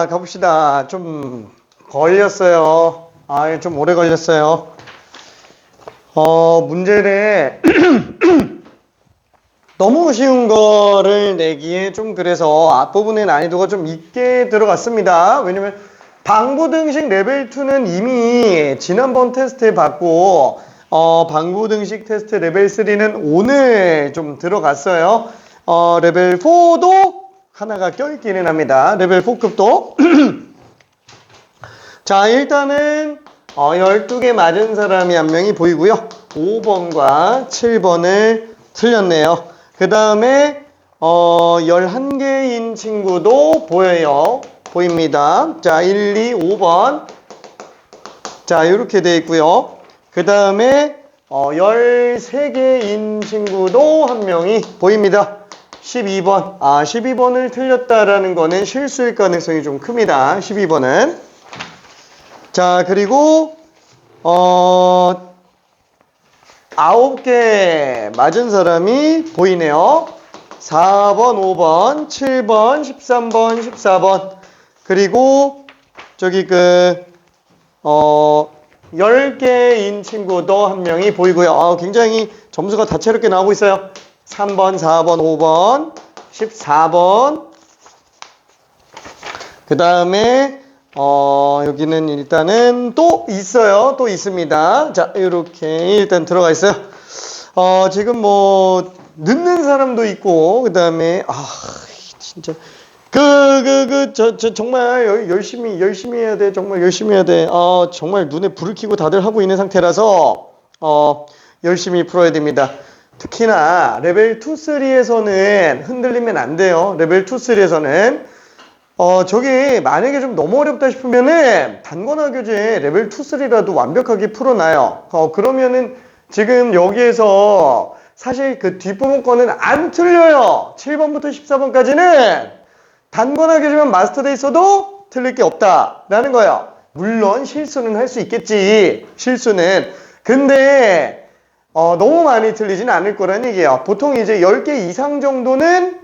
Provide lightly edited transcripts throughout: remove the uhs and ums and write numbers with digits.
가봅시다. 좀 걸렸어요. 좀 오래 걸렸어요. 문제를 너무 쉬운 거를 내기에 좀 그래서 앞부분의 난이도가 좀 있게 들어갔습니다. 왜냐면 방부등식 레벨 2는 이미 지난번 테스트에 받고 방부등식 테스트 레벨 3는 오늘 좀 들어갔어요. 레벨 4도 하나가 껴있기는 합니다. 레벨 4급도. 자, 일단은 12개 맞은 사람이 한 명이 보이고요. 5번과 7번을 틀렸네요. 그 다음에 11개인 친구도 보여요. 보입니다. 자, 1, 2, 5번. 자, 이렇게 되어 있고요. 그 다음에 13개인 친구도 한 명이 보입니다. 12번. 12번을 틀렸다라는 거는 실수일 가능성이 좀 큽니다. 12번은. 자, 그리고 9개 맞은 사람이 보이네요. 4번, 5번, 7번, 13번, 14번. 그리고 저기 10개인 친구도 한 명이 보이고요. 굉장히 점수가 다채롭게 나오고 있어요. 3번, 4번, 5번, 14번. 그 다음에 여기는 일단은 또 있어요. 또 있습니다. 자, 이렇게 일단 들어가 있어요. 지금 뭐 늦는 사람도 있고, 그 다음에 진짜 정말 열심히 해야 돼. 정말 열심히 해야 돼. 정말 눈에 불을 켜고 다들 하고 있는 상태라서 열심히 풀어야 됩니다. 특히나 레벨 2, 3에서는 흔들리면 안 돼요. 레벨 2, 3에서는 저기 만약에 좀 너무 어렵다 싶으면은 단권화 교재 레벨 2, 3라도 완벽하게 풀어놔요. 그러면은 지금 여기에서 사실 그 뒷부분 거는 안 틀려요. 7번부터 14번까지는 단권화 교재만 마스터돼 있어도 틀릴 게 없다라는 거예요. 물론 실수는 할 수 있겠지. 실수는. 근데 너무 많이 틀리진 않을 거라는 얘기예요. 보통 이제 10개 이상 정도는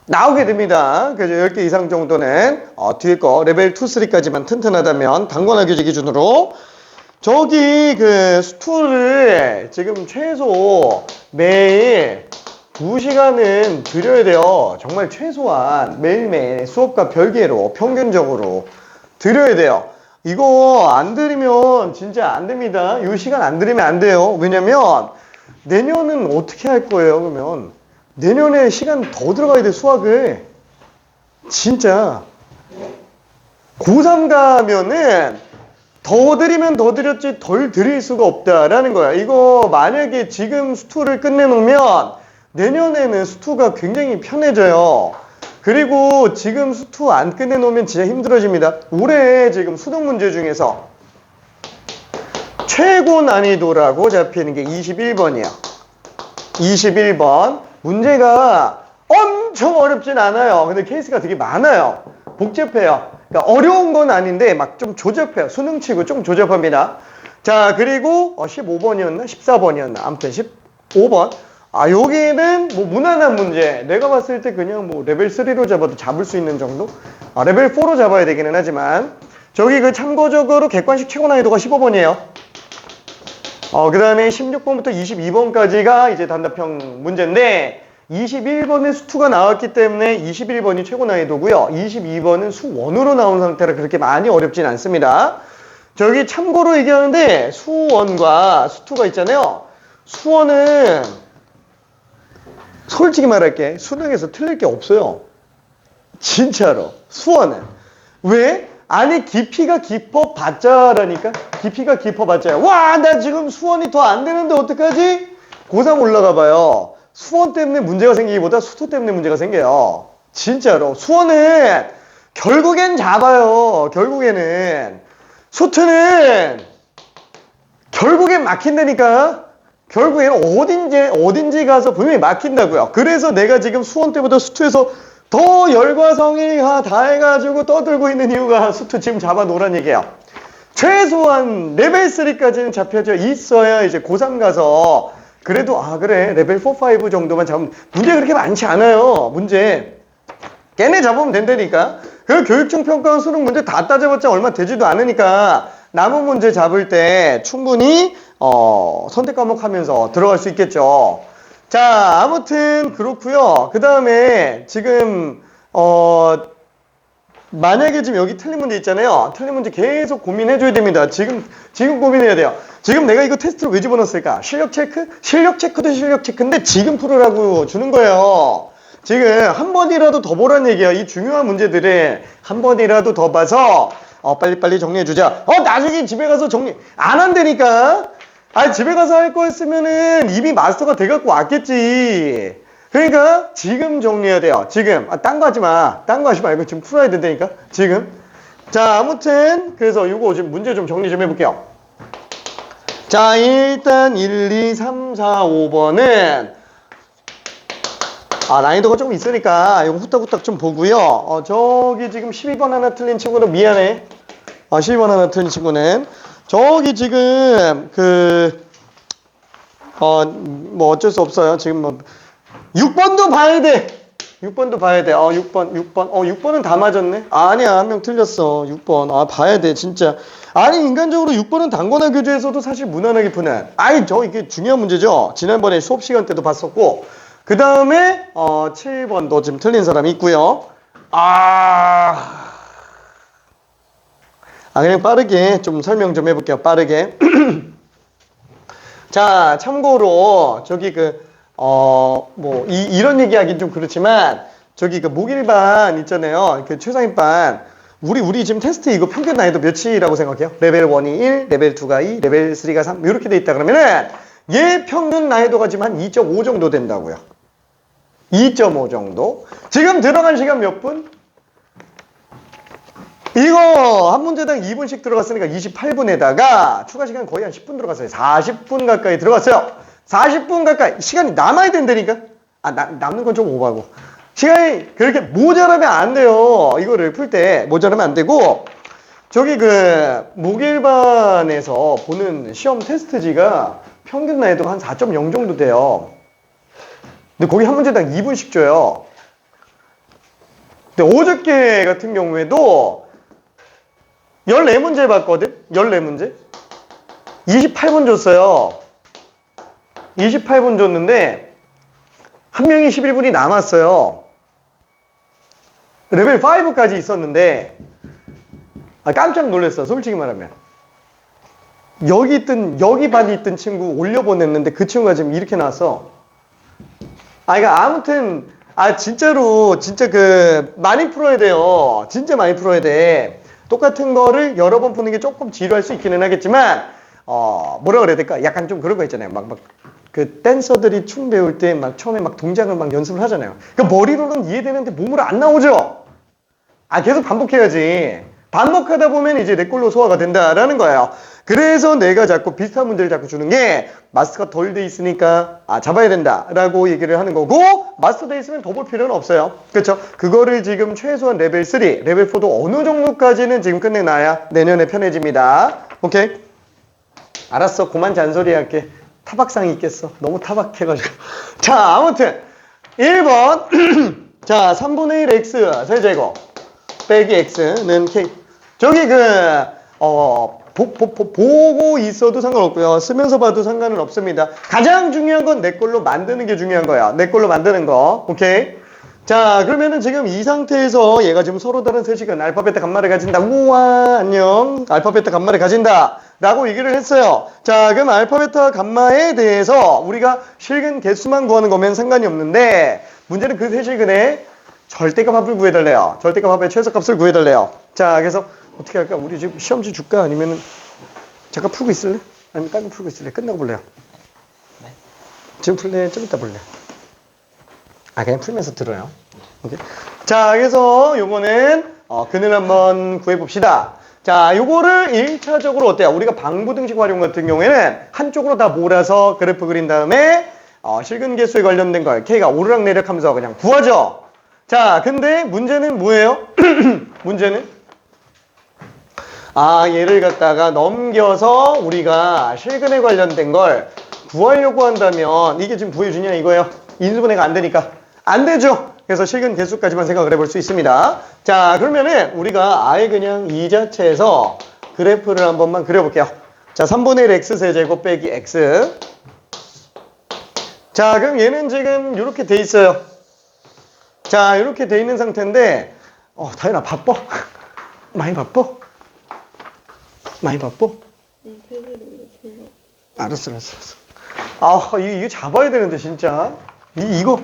나오게 됩니다. 그래서 10개 이상 정도는 뒤에 거 레벨 2, 3까지만 튼튼하다면 단권화 교재 기준으로 저기 수투를 지금 최소 매일 2시간은 들여야 돼요. 정말 최소한 매일매일 수업과 별개로 평균적으로 들여야 돼요. 이거 안 들으면 진짜 안 됩니다. 이 시간 안 들으면 안 돼요. 왜냐면 내년은 어떻게 할 거예요? 그러면 내년에 시간 더 들어가야 돼. 수학을 진짜 고3 가면은 더 들이면 더 들였지 덜 들일 수가 없다라는 거야. 이거 만약에 지금 수투를 끝내놓으면 내년에는 수투가 굉장히 편해져요. 그리고 지금 수투 안 끝내놓으면 진짜 힘들어집니다. 올해 지금 수능 문제 중에서 최고 난이도라고 잡히는 게 21번이야. 21번. 문제가 엄청 어렵진 않아요. 근데 케이스가 되게 많아요. 복잡해요. 그러니까 어려운 건 아닌데 막 좀 조잡해요. 수능치고 좀 조잡합니다. 자, 그리고 15번이었나? 14번이었나? 아무튼 15번. 여기는 뭐 무난한 문제. 내가 봤을 때 그냥 뭐 레벨 3로 잡아도 잡을 수 있는 정도? 레벨 4로 잡아야 되기는 하지만 저기 참고적으로 객관식 최고 난이도가 15번이에요. 그 다음에 16번부터 22번까지가 이제 단답형 문제인데 21번에 수2가 나왔기 때문에 21번이 최고 난이도고요. 22번은 수1으로 나온 상태라 그렇게 많이 어렵진 않습니다. 저기 참고로 얘기하는데 수1과 수2가 있잖아요. 수1은 솔직히 말할게. 수능에서 틀릴 게 없어요. 진짜로. 수1은. 왜? 아니 깊이가 깊어봤자라니까. 깊이가 깊어봤자야. 와, 나 지금 수원이 더 안 되는데 어떡하지? 고3 올라가 봐요. 수원 때문에 문제가 생기기보다 수투 때문에 문제가 생겨요. 진짜로. 수원은 결국엔 잡아요. 결국에는. 수투는 결국엔 막힌다니까. 결국에는 어딘지 가서 분명히 막힌다고요. 그래서 내가 지금 수원 때보다 수투에서 더 열과 성의 다 해가지고 떠들고 있는 이유가 수투 지금 잡아놓으란 얘기예요. 최소한 레벨 3까지는 잡혀져 있어야 이제 고3 가서 그래도 그래 레벨 4, 5 정도만 잡으면 문제 그렇게 많지 않아요. 문제 걔네 잡으면 된다니까. 그 교육청 평가 수능 문제 다 따져봤자 얼마 되지도 않으니까 남은 문제 잡을 때 충분히 선택 과목 하면서 들어갈 수 있겠죠. 자, 아무튼 그렇고요. 그 다음에 지금 만약에 지금 여기 틀린 문제 있잖아요. 틀린 문제 계속 고민해줘야 됩니다. 지금 고민해야 돼요. 지금 내가 이거 테스트로 왜 집어넣었을까? 실력 체크? 실력 체크도 실력 체크인데 지금 풀으라고 주는 거예요. 지금 한 번이라도 더 보라는 얘기야. 이 중요한 문제들을 한 번이라도 더 봐서 빨리빨리 정리해주자. 나중에 집에 가서 정리 안 한다니까. 집에 가서 할 거였으면은 이미 마스터가 돼갖고 왔겠지. 그러니까 지금 정리해야 돼요. 지금 딴 거 하지 마. 딴 거 하지 말고 지금 풀어야 된다니까. 지금. 자, 아무튼 그래서 이거 지금 문제 좀 정리 좀 해볼게요. 자, 일단 1, 2, 3, 4, 5번은 난이도가 조금 있으니까 이거 후딱후딱 좀 보고요. 저기 지금 12번 하나 틀린 친구는 미안해. 12번 하나 틀린 친구는 저기 지금 뭐 어쩔 수 없어요. 지금 뭐 6번도 봐야 돼. 6번도 봐야 돼. 6번은 다 맞았네. 아니야, 한 명 틀렸어. 6번. 봐야 돼, 진짜. 아니, 인간적으로 6번은 단권화 교재에서도 사실 무난하게 푸는. 이게 중요한 문제죠. 지난번에 수업 시간 때도 봤었고. 그 다음에 7번도 지금 틀린 사람이 있고요. 그냥 빠르게 좀 설명 좀 해볼게요. 빠르게. 자, 참고로 저기 이런 얘기하긴 좀 그렇지만 저기 목일반 있잖아요. 최상위반 우리 지금 테스트 이거 평균 난이도 몇이라고 생각해요? 레벨 1이 1, 레벨 2가 2, 레벨 3가 3 이렇게 돼 있다 그러면은 얘 평균 난이도가 지금 한 2.5 정도 된다고요. 2.5 정도. 지금 들어간 시간 몇 분? 이거 한 문제당 2분씩 들어갔으니까 28분에다가 추가 시간 거의 한 10분 들어갔어요. 40분 가까이 들어갔어요. 40분 가까이 시간이 남아야 된다니까. 남는 건 좀 오바고 시간이 그렇게 모자라면 안 돼요. 이거를 풀 때 모자라면 안 되고 저기 목일반에서 보는 시험 테스트지가 평균 난이도가 한 4.0 정도 돼요. 근데 거기 한 문제당 2분씩 줘요. 근데 어저께 같은 경우에도 14문제 봤거든? 14문제? 28분 줬어요. 28분 줬는데 한 명이 11분이 남았어요. 레벨 5까지 있었는데 깜짝 놀랐어. 솔직히 말하면. 여기 반이 있던 친구 올려보냈는데 그 친구가 지금 이렇게 나왔어. 그러니까 아무튼 진짜로 진짜 많이 풀어야 돼요. 진짜 많이 풀어야 돼. 똑같은 거를 여러 번 푸는 게 조금 지루할 수 있기는 하겠지만 뭐라 그래야 될까? 약간 좀 그런 거 있잖아요. 댄서들이 춤 배울 때 처음에 동작을 연습을 하잖아요. 머리로는 이해되는데 몸으로 안 나오죠? 계속 반복해야지. 반복하다 보면 이제 내 걸로 소화가 된다라는 거예요. 그래서 내가 자꾸 비슷한 문제를 자꾸 주는 게 마스터가 덜 돼 있으니까 잡아야 된다라고 얘기를 하는 거고 마스터 돼 있으면 더 볼 필요는 없어요. 그렇죠? 그거를 지금 최소한 레벨 3, 레벨 4도 어느 정도까지는 지금 끝내놔야 내년에 편해집니다. 오케이? 알았어. 그만 잔소리 할게. 타박상이 있겠어. 너무 타박해가지고. 자, 아무튼 1번 자, 3분의 1 x 세제곱 빼기 x는 k. 저기 보고 있어도 상관없고요. 쓰면서 봐도 상관은 없습니다. 가장 중요한 건 내 걸로 만드는 게 중요한 거야. 내 걸로 만드는 거. 오케이? 자, 그러면은 지금 이 상태에서 얘가 지금 서로 다른 세식은 알파, 베타, 감마를 가진다. 우와, 안녕. 알파, 베타, 감마를 가진다. 라고 얘기를 했어요. 자, 그럼 알파, 베타, 감마에 대해서 우리가 실근 개수만 구하는 거면 상관이 없는데 문제는 그 세실근의 절대값 합을 구해달래요. 절대값 합의 최소값을 구해달래요. 자, 그래서 어떻게 할까? 우리 지금 시험지 줄까? 아니면은 잠깐 풀고 있을래? 아니면 딴 거 풀고 있을래? 끝나고 볼래요? 네. 지금 풀래? 좀 이따 볼래? 그냥 풀면서 들어요. 오케이. 자, 그래서 요거는 근을 한번 구해봅시다. 자, 요거를 1차적으로 어때요? 우리가 방부등식 활용 같은 경우에는 한쪽으로 다 몰아서 그래프 그린 다음에 실근 개수에 관련된 걸 K가 오르락내리락 하면서 그냥 구하죠. 자, 근데 문제는 뭐예요? 문제는 얘를 갖다가 넘겨서 우리가 실근에 관련된 걸 구하려고 한다면 이게 지금 구해주냐 이거예요. 인수분해가 안 되니까. 안 되죠. 그래서 실근 개수까지만 생각을 해볼 수 있습니다. 자, 그러면은 우리가 아예 그냥 이 자체에서 그래프를 한 번만 그려볼게요. 자, 3분의 1 x세제곱 빼기 x. 자, 그럼 얘는 지금 이렇게 돼 있어요. 자, 이렇게 돼 있는 상태인데 다현아 바빠? 많이 바빠? 많이 바빠? 알았어. 이거 잡아야 되는데 진짜 이거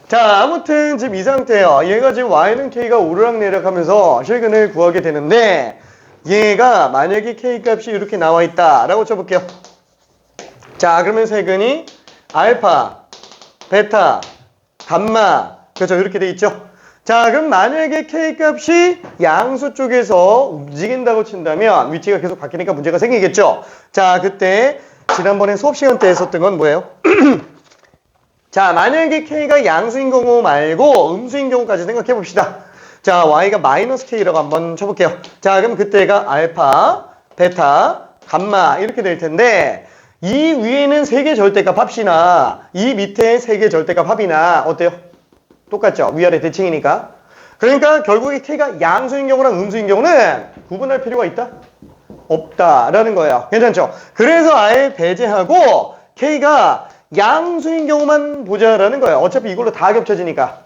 자, 아무튼 지금 이 상태예요. 얘가 지금 y는 k가 오르락내리락 하면서 실근을 구하게 되는데 얘가 만약에 k 값이 이렇게 나와 있다 라고 쳐볼게요. 자, 그러면 세근이 알파, 베타, 감마, 그렇죠, 이렇게 돼 있죠. 자, 그럼 만약에 k 값이 양수 쪽에서 움직인다고 친다면 위치가 계속 바뀌니까 문제가 생기겠죠. 자, 그때 지난번에 수업 시간 때 했었던 건 뭐예요? 자, 만약에 k가 양수인 경우 말고 음수인 경우까지 생각해 봅시다. 자, y가 마이너스 k라고 한번 쳐볼게요. 자, 그럼 그때가 알파, 베타, 감마 이렇게 될 텐데 이 위에는 3개 절대값 합이나 이 밑에 3개 절대값 합이나 어때요? 똑같죠? 위아래 대칭이니까. 그러니까 결국에 k가 양수인 경우랑 음수인 경우는 구분할 필요가 있다? 없다라는 거예요. 괜찮죠? 그래서 아예 배제하고 k가 양수인 경우만 보자라는 거예요. 어차피 이걸로 다 겹쳐지니까.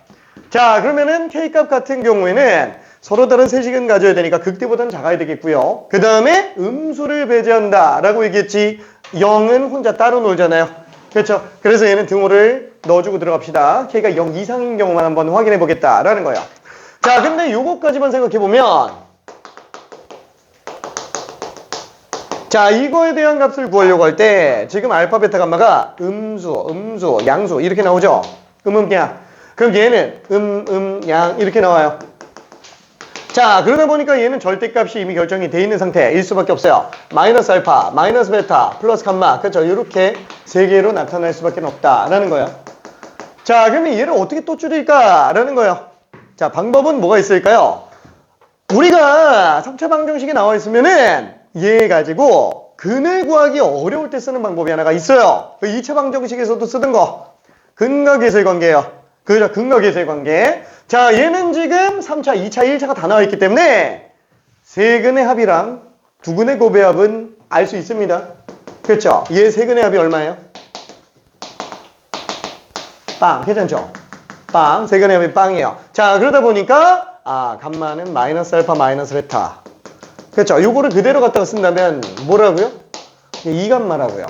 자, 그러면은 k값 같은 경우에는 서로 다른 세식은 가져야 되니까 극대보다는 작아야 되겠고요. 그 다음에 음수를 배제한다 라고 얘기했지. 0은 혼자 따로 놀잖아요. 그렇죠? 그래서 얘는 등호를 넣어주고 들어갑시다. k가 0 이상인 경우만 한번 확인해 보겠다라는 거예요. 자, 근데 요거까지만 생각해 보면 자, 이거에 대한 값을 구하려고 할 때 지금 알파, 베타, 감마가 음수, 양수 이렇게 나오죠? 양. 그럼 얘는 양 이렇게 나와요. 자, 그러다 보니까 얘는 절대값이 이미 결정이 돼 있는 상태일 수밖에 없어요. 마이너스 알파, 마이너스 베타, 플러스 감마. 그렇죠? 이렇게 3개로 나타날 수밖에 없다라는 거예요. 자, 그러면 얘를 어떻게 또 줄일까라는 거예요. 자, 방법은 뭐가 있을까요? 우리가 3차 방정식이 나와 있으면은 얘 가지고 근을 구하기 어려울 때 쓰는 방법이 하나가 있어요. 2차 방정식에서도 쓰던 거. 근과 계수의 관계예요. 그죠? 근과 계수의 관계. 자, 얘는 지금 3차, 2차, 1차가 다 나와 있기 때문에 세근의 합이랑 두근의 곱의 합은 알 수 있습니다. 그렇죠? 얘 세근의 합이 얼마예요? 빵. 괜찮죠? 빵. 세근의 합이 빵이에요. 자, 그러다 보니까 감마는 마이너스 알파, 마이너스 베타. 그렇죠? 요거를 그대로 갖다가 쓴다면 뭐라고요? 2감마라고요.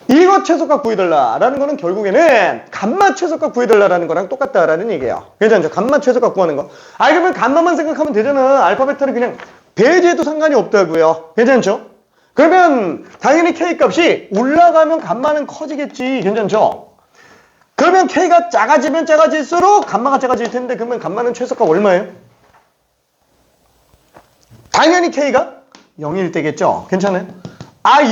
이거 최소값 구해달라라는 거는 결국에는 감마 최소값 구해달라라는 거랑 똑같다라는 얘기예요. 괜찮죠? 감마 최소값 구하는 거. 그러면 감마만 생각하면 되잖아. 알파, 베타를 그냥 배제해도 상관이 없다고요. 괜찮죠? 그러면 당연히 k 값이 올라가면 감마는 커지겠지. 괜찮죠? 그러면 k가 작아지면 작아질수록 감마가 작아질 텐데 그러면 감마는 최소값 얼마예요? 당연히 k가 0일 때겠죠? 괜찮아요?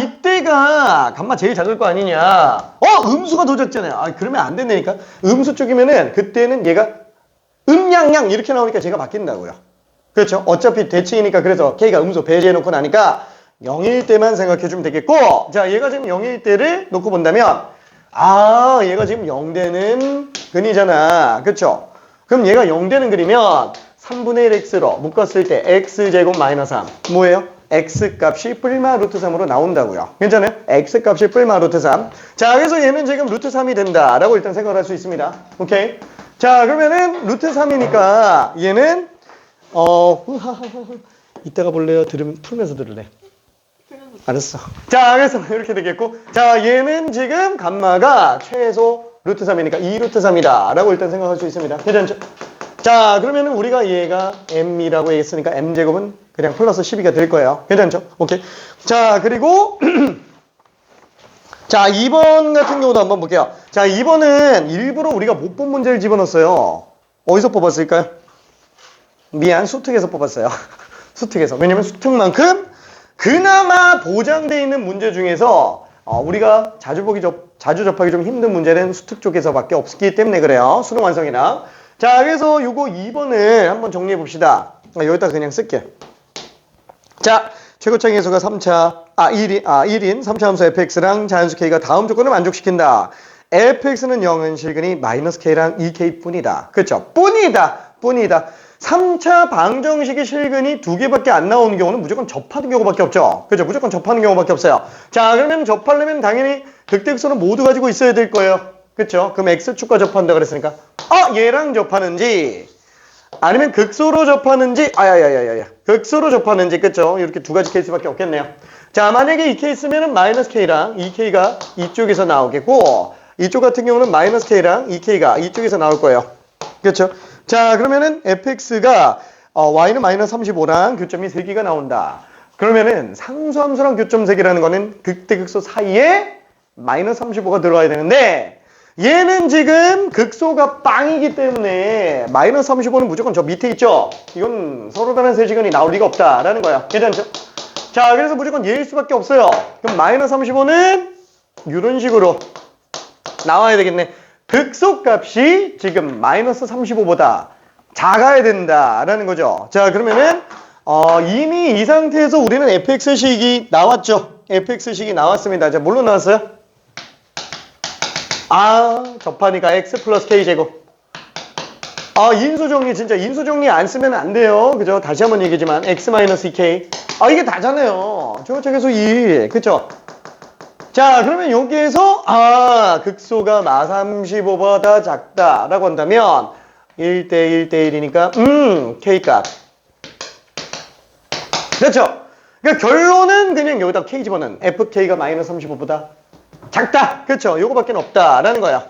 이때가 감마 제일 작을 거 아니냐. 음수가 더 작잖아요. 그러면 안 된다니까. 음수 쪽이면은 그때는 얘가 음양양 이렇게 나오니까 제가 바뀐다고요. 그렇죠? 어차피 대칭이니까 그래서 k가 음수 배제해놓고 나니까 0일 때만 생각해주면 되겠고, 자, 얘가 지금 0일 때를 놓고 본다면 얘가 지금 0되는 근이잖아. 그렇죠? 그럼 얘가 0되는 근이면 3분의 1 x로 묶었을 때 x제곱 마이너스 3 뭐예요? x값이 뿔마 루트 3으로 나온다고요. 괜찮아요? x값이 뿔마 루트 3. 자, 그래서 얘는 지금 루트 3이 된다라고 일단 생각을 할 수 있습니다. 오케이? 자, 그러면은 루트 3이니까 얘는 이따가 볼래요? 풀면서 들을래? 알았어. 자, 그래서 이렇게 되겠고, 자, 얘는 지금 감마가 최소 루트 3이니까 2루트 3이다 라고 일단 생각할 수 있습니다. 괜찮죠? 자, 그러면은 우리가 얘가 m이라고 했으니까 m제곱은 그냥 플러스 12가 될 거예요. 괜찮죠? 오케이. 자, 그리고 자, 2번 같은 경우도 한번 볼게요. 자, 2번은 일부러 우리가 못 본 문제를 집어넣었어요. 어디서 뽑았을까요? 미안, 수특에서 뽑았어요. 수특에서. 왜냐면 수특만큼 그나마 보장되어 있는 문제 중에서 우리가 자주 접하기 좀 힘든 문제는 수특 쪽에서밖에 없기 때문에 그래요. 수능 완성이나. 자, 그래서 요거 2번을 한번 정리해 봅시다. 여기다 그냥 쓸게. 자, 최고차의 계수가 1인 3차 함수 fx랑 자연수 k가 다음 조건을 만족시킨다. fx는 0은 실근이 마이너스 k랑 2k 뿐이다. 그렇죠? 뿐이다. 3차 방정식의 실근이 두 개밖에 안 나오는 경우는 무조건 접하는 경우밖에 없죠. 그죠? 무조건 접하는 경우밖에 없어요. 자, 그러면 접하려면 당연히 극대극소는 모두 가지고 있어야 될 거예요. 그쵸? 그럼 x축과 접한다 그랬으니까 얘랑 접하는지 아니면 극소로 접하는지 극소로 접하는지 그쵸? 이렇게 두 가지 케이스밖에 없겠네요. 자, 만약에 이 케이스면은 마이너스 k랑 2k가 이쪽에서 나오겠고 이쪽 같은 경우는 마이너스 k랑 2k가 이쪽에서 나올 거예요. 그렇죠? 자, 그러면은 fx가 y는 마이너스 35랑 교점이 3개가 나온다. 그러면은 상수함수랑 교점 3개라는 거는 극대극소 사이에 마이너스 35가 들어가야 되는데 얘는 지금 극소가 빵이기 때문에 마이너스 35는 무조건 저 밑에 있죠? 이건 서로 다른 세시간이 나올 리가 없다라는 거야. 괜찮죠? 자, 그래서 무조건 얘일 수밖에 없어요. 그럼 마이너스 35는 이런 식으로 나와야 되겠네. 극소값이 지금 마이너스 35보다 작아야 된다라는 거죠. 자, 그러면은 이미 이 상태에서 우리는 fx식이 나왔죠. fx식이 나왔습니다. 자, 뭘로 나왔어요? 접하니까 x 플러스 k제곱. 인수정리 진짜 인수정리 안 쓰면 안 돼요. 그죠? 다시 한번 얘기지만 x 마이너스 2k. 이게 다잖아요. 저쪽에서 2. 그쵸? 자, 그러면 여기에서 극소가 마 35보다 작다라고 한다면 1대 1대1이니까 k값. 그렇죠? 그러니까 결론은 그냥 여기다 k 집어넣은 fk가 마이너스 35보다 작다. 그렇죠? 요거밖에 없다라는 거야.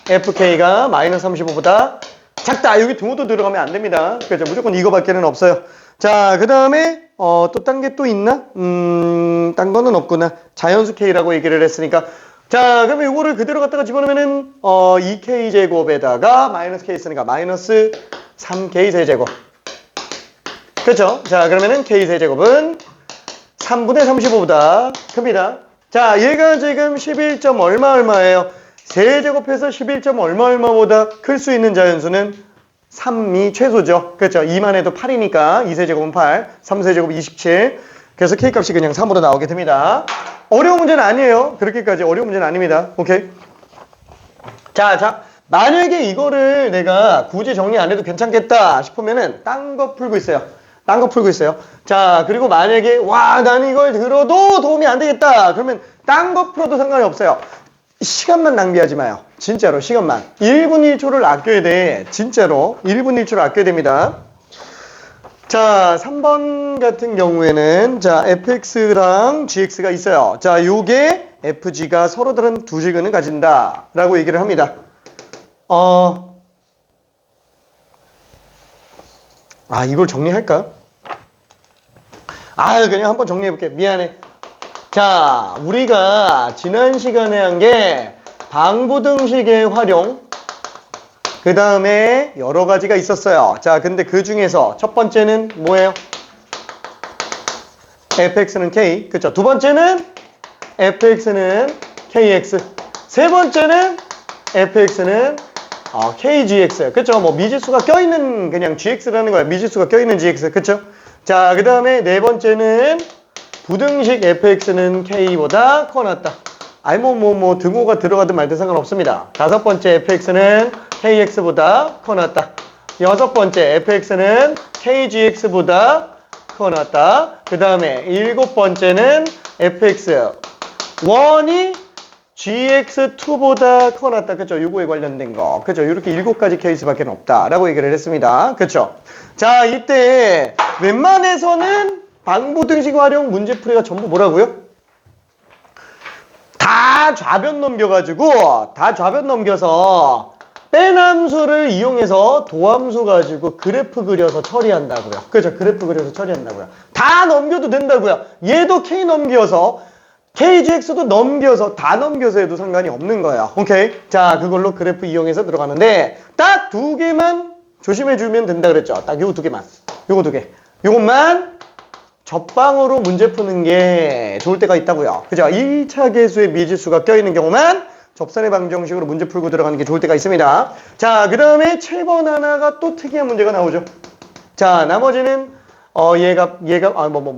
fk가 마이너스 35보다 작다. 여기 등호도 들어가면 안 됩니다. 그렇죠? 무조건 이거밖에는 없어요. 자, 그 다음에 또 딴 게 또 있나? 딴 거는 없구나. 자연수 k라고 얘기를 했으니까. 자, 그러면 이거를 그대로 갖다가 집어넣으면은 2k 제곱에다가 마이너스 k 있으니까 마이너스 3k 세제곱. 그렇죠? 자, 그러면은 k 세제곱은 3분의 35보다 큽니다. 자, 얘가 지금 11점 얼마예요? 세제곱해서 11점 얼마보다 클 수 있는 자연수는 3이 최소죠. 그렇죠. 2만 해도 8이니까 2세제곱은 8, 3세제곱 27. 그래서 K값이 그냥 3으로 나오게 됩니다. 어려운 문제는 아니에요. 그렇게까지 어려운 문제는 아닙니다. 오케이. 자, 만약에 이거를 내가 굳이 정리 안 해도 괜찮겠다 싶으면은 딴 거 풀고 있어요. 자, 그리고 만약에 나는 이걸 들어도 도움이 안 되겠다. 그러면 딴 거 풀어도 상관이 없어요. 시간만 낭비하지 마요. 진짜로 시간만. 1분 1초를 아껴야 돼. 진짜로 1분 1초를 아껴야 됩니다. 자, 3번 같은 경우에는 자, fx랑 gx가 있어요. 자, 요게 fg가 서로 다른 두 직근을 가진다 라고 얘기를 합니다. 이걸 정리할까? 그냥 한번 정리해볼게. 미안해. 자, 우리가 지난 시간에 한 게 방부등식의 활용, 그 다음에 여러 가지가 있었어요. 자, 근데 그 중에서 첫 번째는 뭐예요? fx는 k. 그쵸? 두 번째는 fx는 kx. 세 번째는 fx는 kgx. 그쵸? 뭐 미지수가 껴있는 그냥 gx라는 거야. 미지수가 껴있는 gx. 그쵸? 자, 그 다음에 네 번째는 부등식 fx는 k보다 커 낫다. 등호가 들어가든 말든 상관없습니다. 다섯 번째 fx는 kx보다 커 낫다. 여섯 번째 fx는 kgx보다 커 낫다. 그 다음에 일곱 번째는 fx1이 gx2보다 커 낫다. 그쵸? 요거에 관련된 거. 그쵸? 이렇게 7가지 케이스밖에 없다. 라고 얘기를 했습니다. 그쵸? 자, 이때 웬만해서는 방부등식 활용 문제풀이가 전부 뭐라고요? 다 좌변 넘겨서 뺀 함수를 이용해서 도함수 가지고 그래프 그려서 처리한다고요. 그죠? 그래프 그려서 처리한다고요. 다 넘겨도 된다고요. 얘도 k 넘겨서 kgx도 넘겨서 다 넘겨서 해도 상관이 없는 거예요. 오케이? 자, 그걸로 그래프 이용해서 들어가는데 딱 두 개만 조심해 주면 된다 그랬죠. 딱 요 두 개만. 요거 두 개. 요것만 접방으로 문제 푸는 게 좋을 때가 있다고요. 그죠? 1차 계수의 미지수가 껴있는 경우만 접선의 방정식으로 문제 풀고 들어가는 게 좋을 때가 있습니다. 자, 그 다음에 7번 하나가 또 특이한 문제가 나오죠. 자, 나머지는 얘가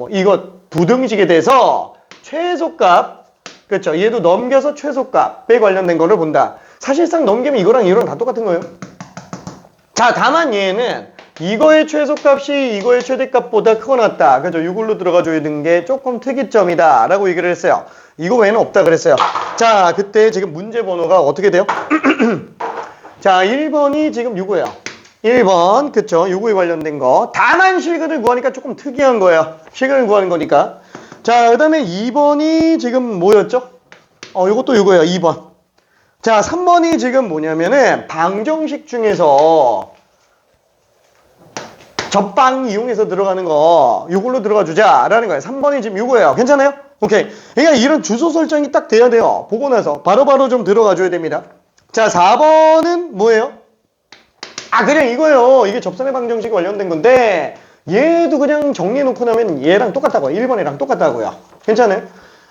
이거 부등식이 돼서 최소값, 그렇죠? 얘도 넘겨서 최소값에 관련된 거를 본다. 사실상 넘기면 이거랑 다 똑같은 거예요. 자, 다만 얘는 이거의 최소값이 이거의 최대값보다 크거나 같다. 그죠? 이걸로 들어가줘야 되는 게 조금 특이점이다. 라고 얘기를 했어요. 이거 외에는 없다 그랬어요. 자, 그때 지금 문제 번호가 어떻게 돼요? 자, 1번이 지금 요거예요. 1번, 그쵸? 요거에 관련된 거. 다만 실근을 구하니까 조금 특이한 거예요. 실근을 구하는 거니까. 자, 그 다음에 2번이 지금 뭐였죠? 요것도 요거예요. 2번. 자, 3번이 지금 뭐냐면은 방정식 중에서 접방 이용해서 들어가는 거 요걸로 들어가 주자라는 거예요. 3번이 지금 요거예요. 괜찮아요? 오케이. 그러니까 이런 주소 설정이 딱 돼야 돼요. 보고 나서 바로바로 좀 들어가 줘야 됩니다. 자, 4번은 뭐예요? 그냥 이거예요. 이게 접선의 방정식 관련된 건데 얘도 그냥 정리해 놓고 나면 얘랑 똑같다고요. 1번이랑 똑같다고요. 괜찮아요?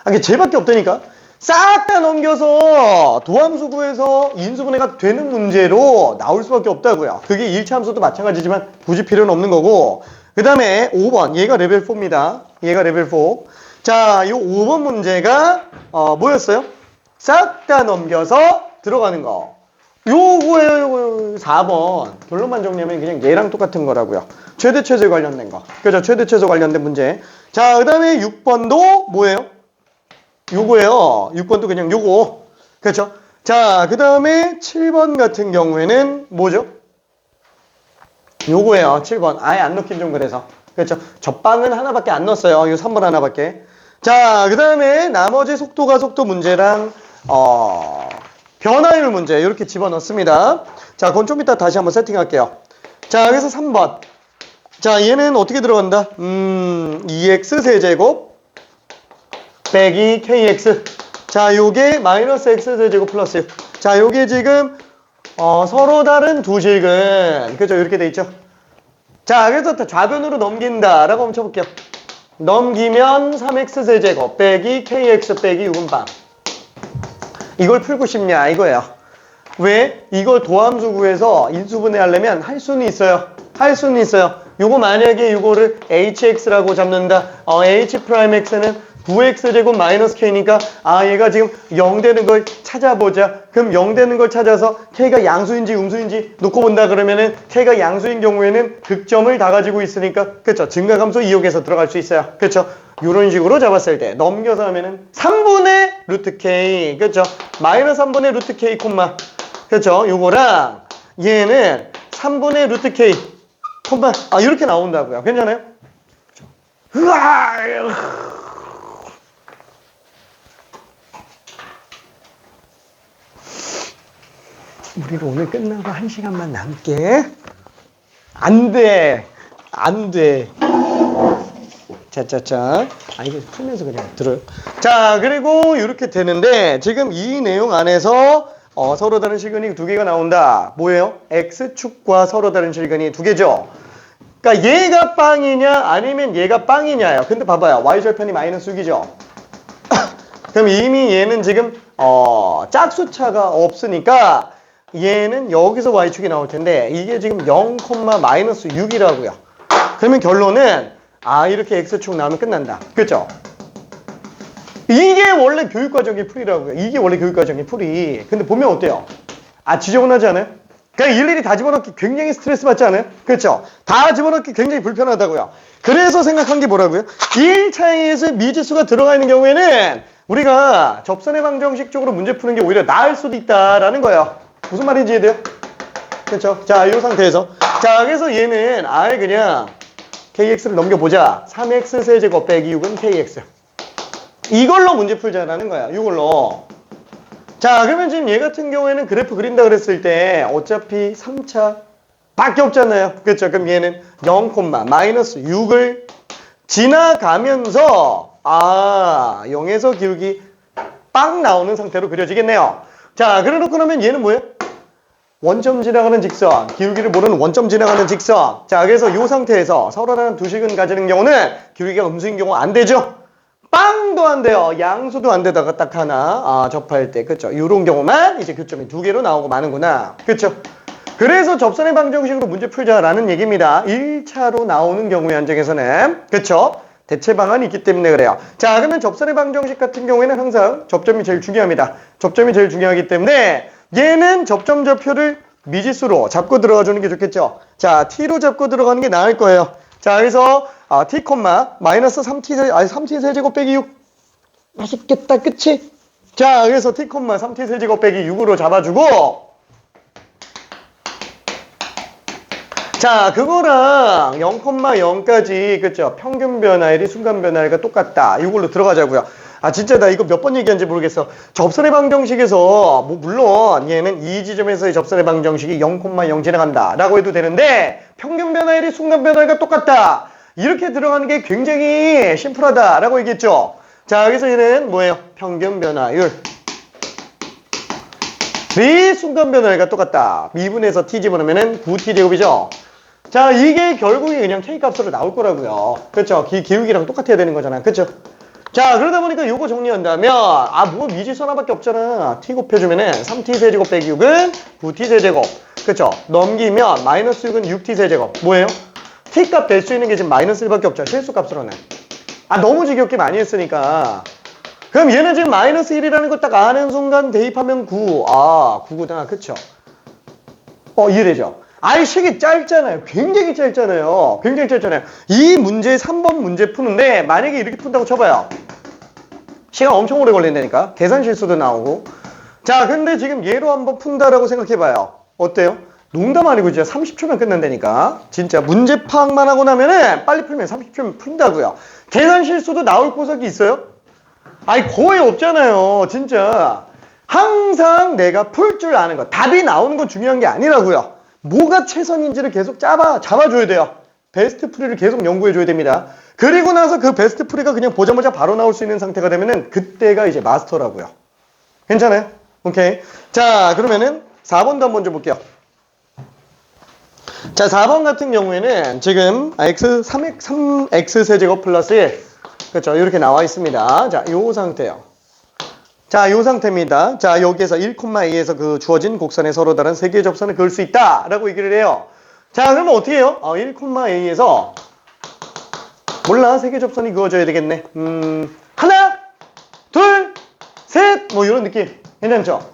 이게 쟤밖에 없다니까. 싹 다 넘겨서 도함수 구해서 인수분해가 되는 문제로 나올 수밖에 없다고요. 그게 1차 함수도 마찬가지지만 굳이 필요는 없는 거고. 그 다음에 5번. 얘가 레벨 4입니다. 얘가 레벨 4. 자, 요 5번 문제가 뭐였어요? 싹 다 넘겨서 들어가는 거. 요거예요. 요거 4번. 결론만 정리하면 그냥 얘랑 똑같은 거라고요. 최대 최소 관련된 거. 그죠? 최대 최소 관련된 문제. 자, 그 다음에 6번도 뭐예요? 요거예요. 6번도 그냥 요거. 그렇죠? 자, 그 다음에 7번 같은 경우에는 뭐죠? 요거예요. 7번. 아예 안 넣긴 좀 그래서. 그렇죠? 접방은 하나밖에 안 넣었어요. 요 3번 하나밖에. 자, 그 다음에 나머지 속도 가속도 문제랑 변화율 문제 이렇게 집어넣습니다. 자, 그건 좀 이따 다시 한번 세팅할게요. 자, 그래서 3번. 자, 얘는 어떻게 들어간다? 2x 세제곱 빼기 kx. 자, 요게 마이너스 x 세제곱 플러스 6. 자, 요게 지금 서로 다른 두 식은 그죠? 이렇게 돼 있죠. 자, 그래서 좌변으로 넘긴다라고 한번 쳐볼게요. 넘기면 3x 세제곱 빼기 kx 빼기 6은 빵. 이걸 풀고 싶냐 이거예요. 왜? 이걸 도함수 구해서 인수분해 하려면 할 수는 있어요. 할 수는 있어요. 요거 만약에 요거를 hx라고 잡는다. h'x는 9x제곱 마이너스 k니까 얘가 지금 0 되는 걸 찾아보자. 그럼 0 되는 걸 찾아서 k가 양수인지 음수인지 놓고 본다 그러면은 k가 양수인 경우에는 극점을 다 가지고 있으니까 그쵸? 증가함수 이용해서 들어갈 수 있어요. 그쵸? 요런 식으로 잡았을 때 넘겨서 하면은 3분의 루트 k 그쵸? 마이너스 3분의 루트 k 콤마 그쵸? 요거랑 얘는 3분의 루트 k 콤마 이렇게 나온다고요. 괜찮아요? 으아! 우리가 오늘 끝나고 1시간만 남게. 안 돼. 안 돼. 짜짜짜. 이거 풀면서 그냥 들어요. 자, 그리고 이렇게 되는데 지금 이 내용 안에서 서로 다른 실근이 두 개가 나온다. 뭐예요? X축과 서로 다른 실근이 두 개죠. 그러니까 얘가 빵이냐 아니면 얘가 빵이냐요. 근데 봐봐요. Y절편이 마이너스 6이죠. 그럼 이미 얘는 지금 짝수차가 없으니까 얘는 여기서 y축이 나올 텐데 이게 지금 0, 마이너스 6이라고요. 그러면 결론은 이렇게 x축 나오면 끝난다. 그렇죠? 이게 원래 교육과정의 풀이라고요. 이게 원래 교육과정의 풀이. 근데 보면 어때요? 지저분하지 않아요? 그냥 일일이 다 집어넣기 굉장히 스트레스 받지 않아요? 그렇죠? 다 집어넣기 굉장히 불편하다고요. 그래서 생각한 게 뭐라고요? 1차에서 미지수가 들어가 있는 경우에는 우리가 접선의 방정식 쪽으로 문제 푸는 게 오히려 나을 수도 있다라는 거예요. 무슨 말인지 이해돼요? 그렇죠? 자, 이 상태에서 자, 그래서 얘는 아예 그냥 kx를 넘겨보자. 3x 세제곱 빼기 6은 kx. 이걸로 문제 풀자라는 거야. 이걸로. 자, 그러면 지금 얘 같은 경우에는 그래프 그린다 그랬을 때 어차피 3차 밖에 없잖아요. 그렇죠? 그럼 얘는 0, 마이너스 6을 지나가면서 0에서 기울기 빵 나오는 상태로 그려지겠네요. 자, 그래놓고 나면 얘는 뭐예요? 원점 지나가는 직선, 기울기를 모르는 원점 지나가는 직선. 자, 그래서 이 상태에서 서로 다른 두 식은 가지는 경우는 기울기가 음수인 경우 안 되죠? 빵도 안 돼요. 양수도 안 되다가 딱 하나 접할 때, 그쵸? 이런 경우만 이제 교점이 두 개로 나오고 마는구나. 그쵸? 그래서 접선의 방정식으로 문제 풀자라는 얘기입니다. 1차로 나오는 경우의 한정에서는. 그쵸? 대체 방안이 있기 때문에 그래요. 자, 그러면 접선의 방정식 같은 경우에는 항상 접점이 제일 중요합니다. 접점이 제일 중요하기 때문에 얘는 접점 좌표를 미지수로 잡고 들어가 주는 게 좋겠죠. 자, t로 잡고 들어가는 게 나을 거예요. 자, 그래서 t, 마이너스 3t 세제곱 빼기 6. 맛있겠다, 그치? 자, 그래서 t, 3t 세제곱 빼기 6으로 잡아주고, 자, 그거랑 0,0까지, 그쵸? 평균 변화율이 순간 변화율과 똑같다. 이걸로 들어가자고요. 아, 진짜 나 이거 몇 번 얘기한지 모르겠어. 접선의 방정식에서, 뭐, 물론 얘는 이 지점에서의 접선의 방정식이 0,0 지나간다. 라고 해도 되는데, 평균 변화율이 순간 변화율과 똑같다. 이렇게 들어가는 게 굉장히 심플하다. 라고 얘기했죠. 자, 여기서 얘는 뭐예요? 평균 변화율. 이 순간 변화율과 똑같다. 미분해서 t 집어넣으면 9t제곱이죠. 자, 이게 결국에 그냥 k 값으로 나올 거라고요. 그렇죠? 기울기랑 똑같아야 되는 거잖아. 그렇죠? 자, 그러다 보니까 요거 정리한다면 뭐 미지수 하나밖에 없잖아. t 곱해주면은 3t 세제곱 빼기 6은 9t 세제곱. 그렇죠? 넘기면 마이너스 6은 6t 세제곱. 뭐예요? t 값 될 수 있는 게 지금 마이너스 1밖에 없죠. 실수 값으로는. 너무 지겹게 많이 했으니까. 그럼 얘는 지금 마이너스 1이라는 거 딱 아는 순간 대입하면 9. 9구나. 그쵸? 이해되죠? 식이 짧잖아요. 굉장히 짧잖아요. 굉장히 짧잖아요. 이 문제 3번 문제 푸는데 만약에 이렇게 푼다고 쳐봐요. 시간 엄청 오래 걸린다니까. 계산 실수도 나오고. 자, 근데 지금 얘로 한번 푼다라고 생각해봐요. 어때요? 농담 아니고 진짜 30초면 끝난다니까. 진짜 문제 파악만 하고 나면은 빨리 풀면 30초면 푼다고요. 계산 실수도 나올 구석이 있어요? 거의 없잖아요. 진짜. 항상 내가 풀 줄 아는 거. 답이 나오는 건 중요한 게 아니라고요. 뭐가 최선인지를 계속 잡아줘야 돼요. 베스트 풀이를 계속 연구해줘야 됩니다. 그리고 나서 그 베스트 풀이가 그냥 보자마자 바로 나올 수 있는 상태가 되면은 그때가 이제 마스터라고요. 괜찮아요? 오케이. 자, 그러면은 4번도 한번 좀 볼게요. 자, 4번 같은 경우에는 지금 x 세제곱 플러스 1. 그렇죠. 이렇게 나와 있습니다. 자, 요 상태요. 자, 요 상태입니다. 자, 여기에서 1,2에서 그 주어진 곡선에 서로 다른 세 개의 접선을 그을 수 있다. 라고 얘기를 해요. 자, 그러면 어떻게 해요? 1,a에서 몰라. 세 개의 접선이 그어져야 되겠네. 하나, 둘, 셋. 뭐 이런 느낌. 괜찮죠?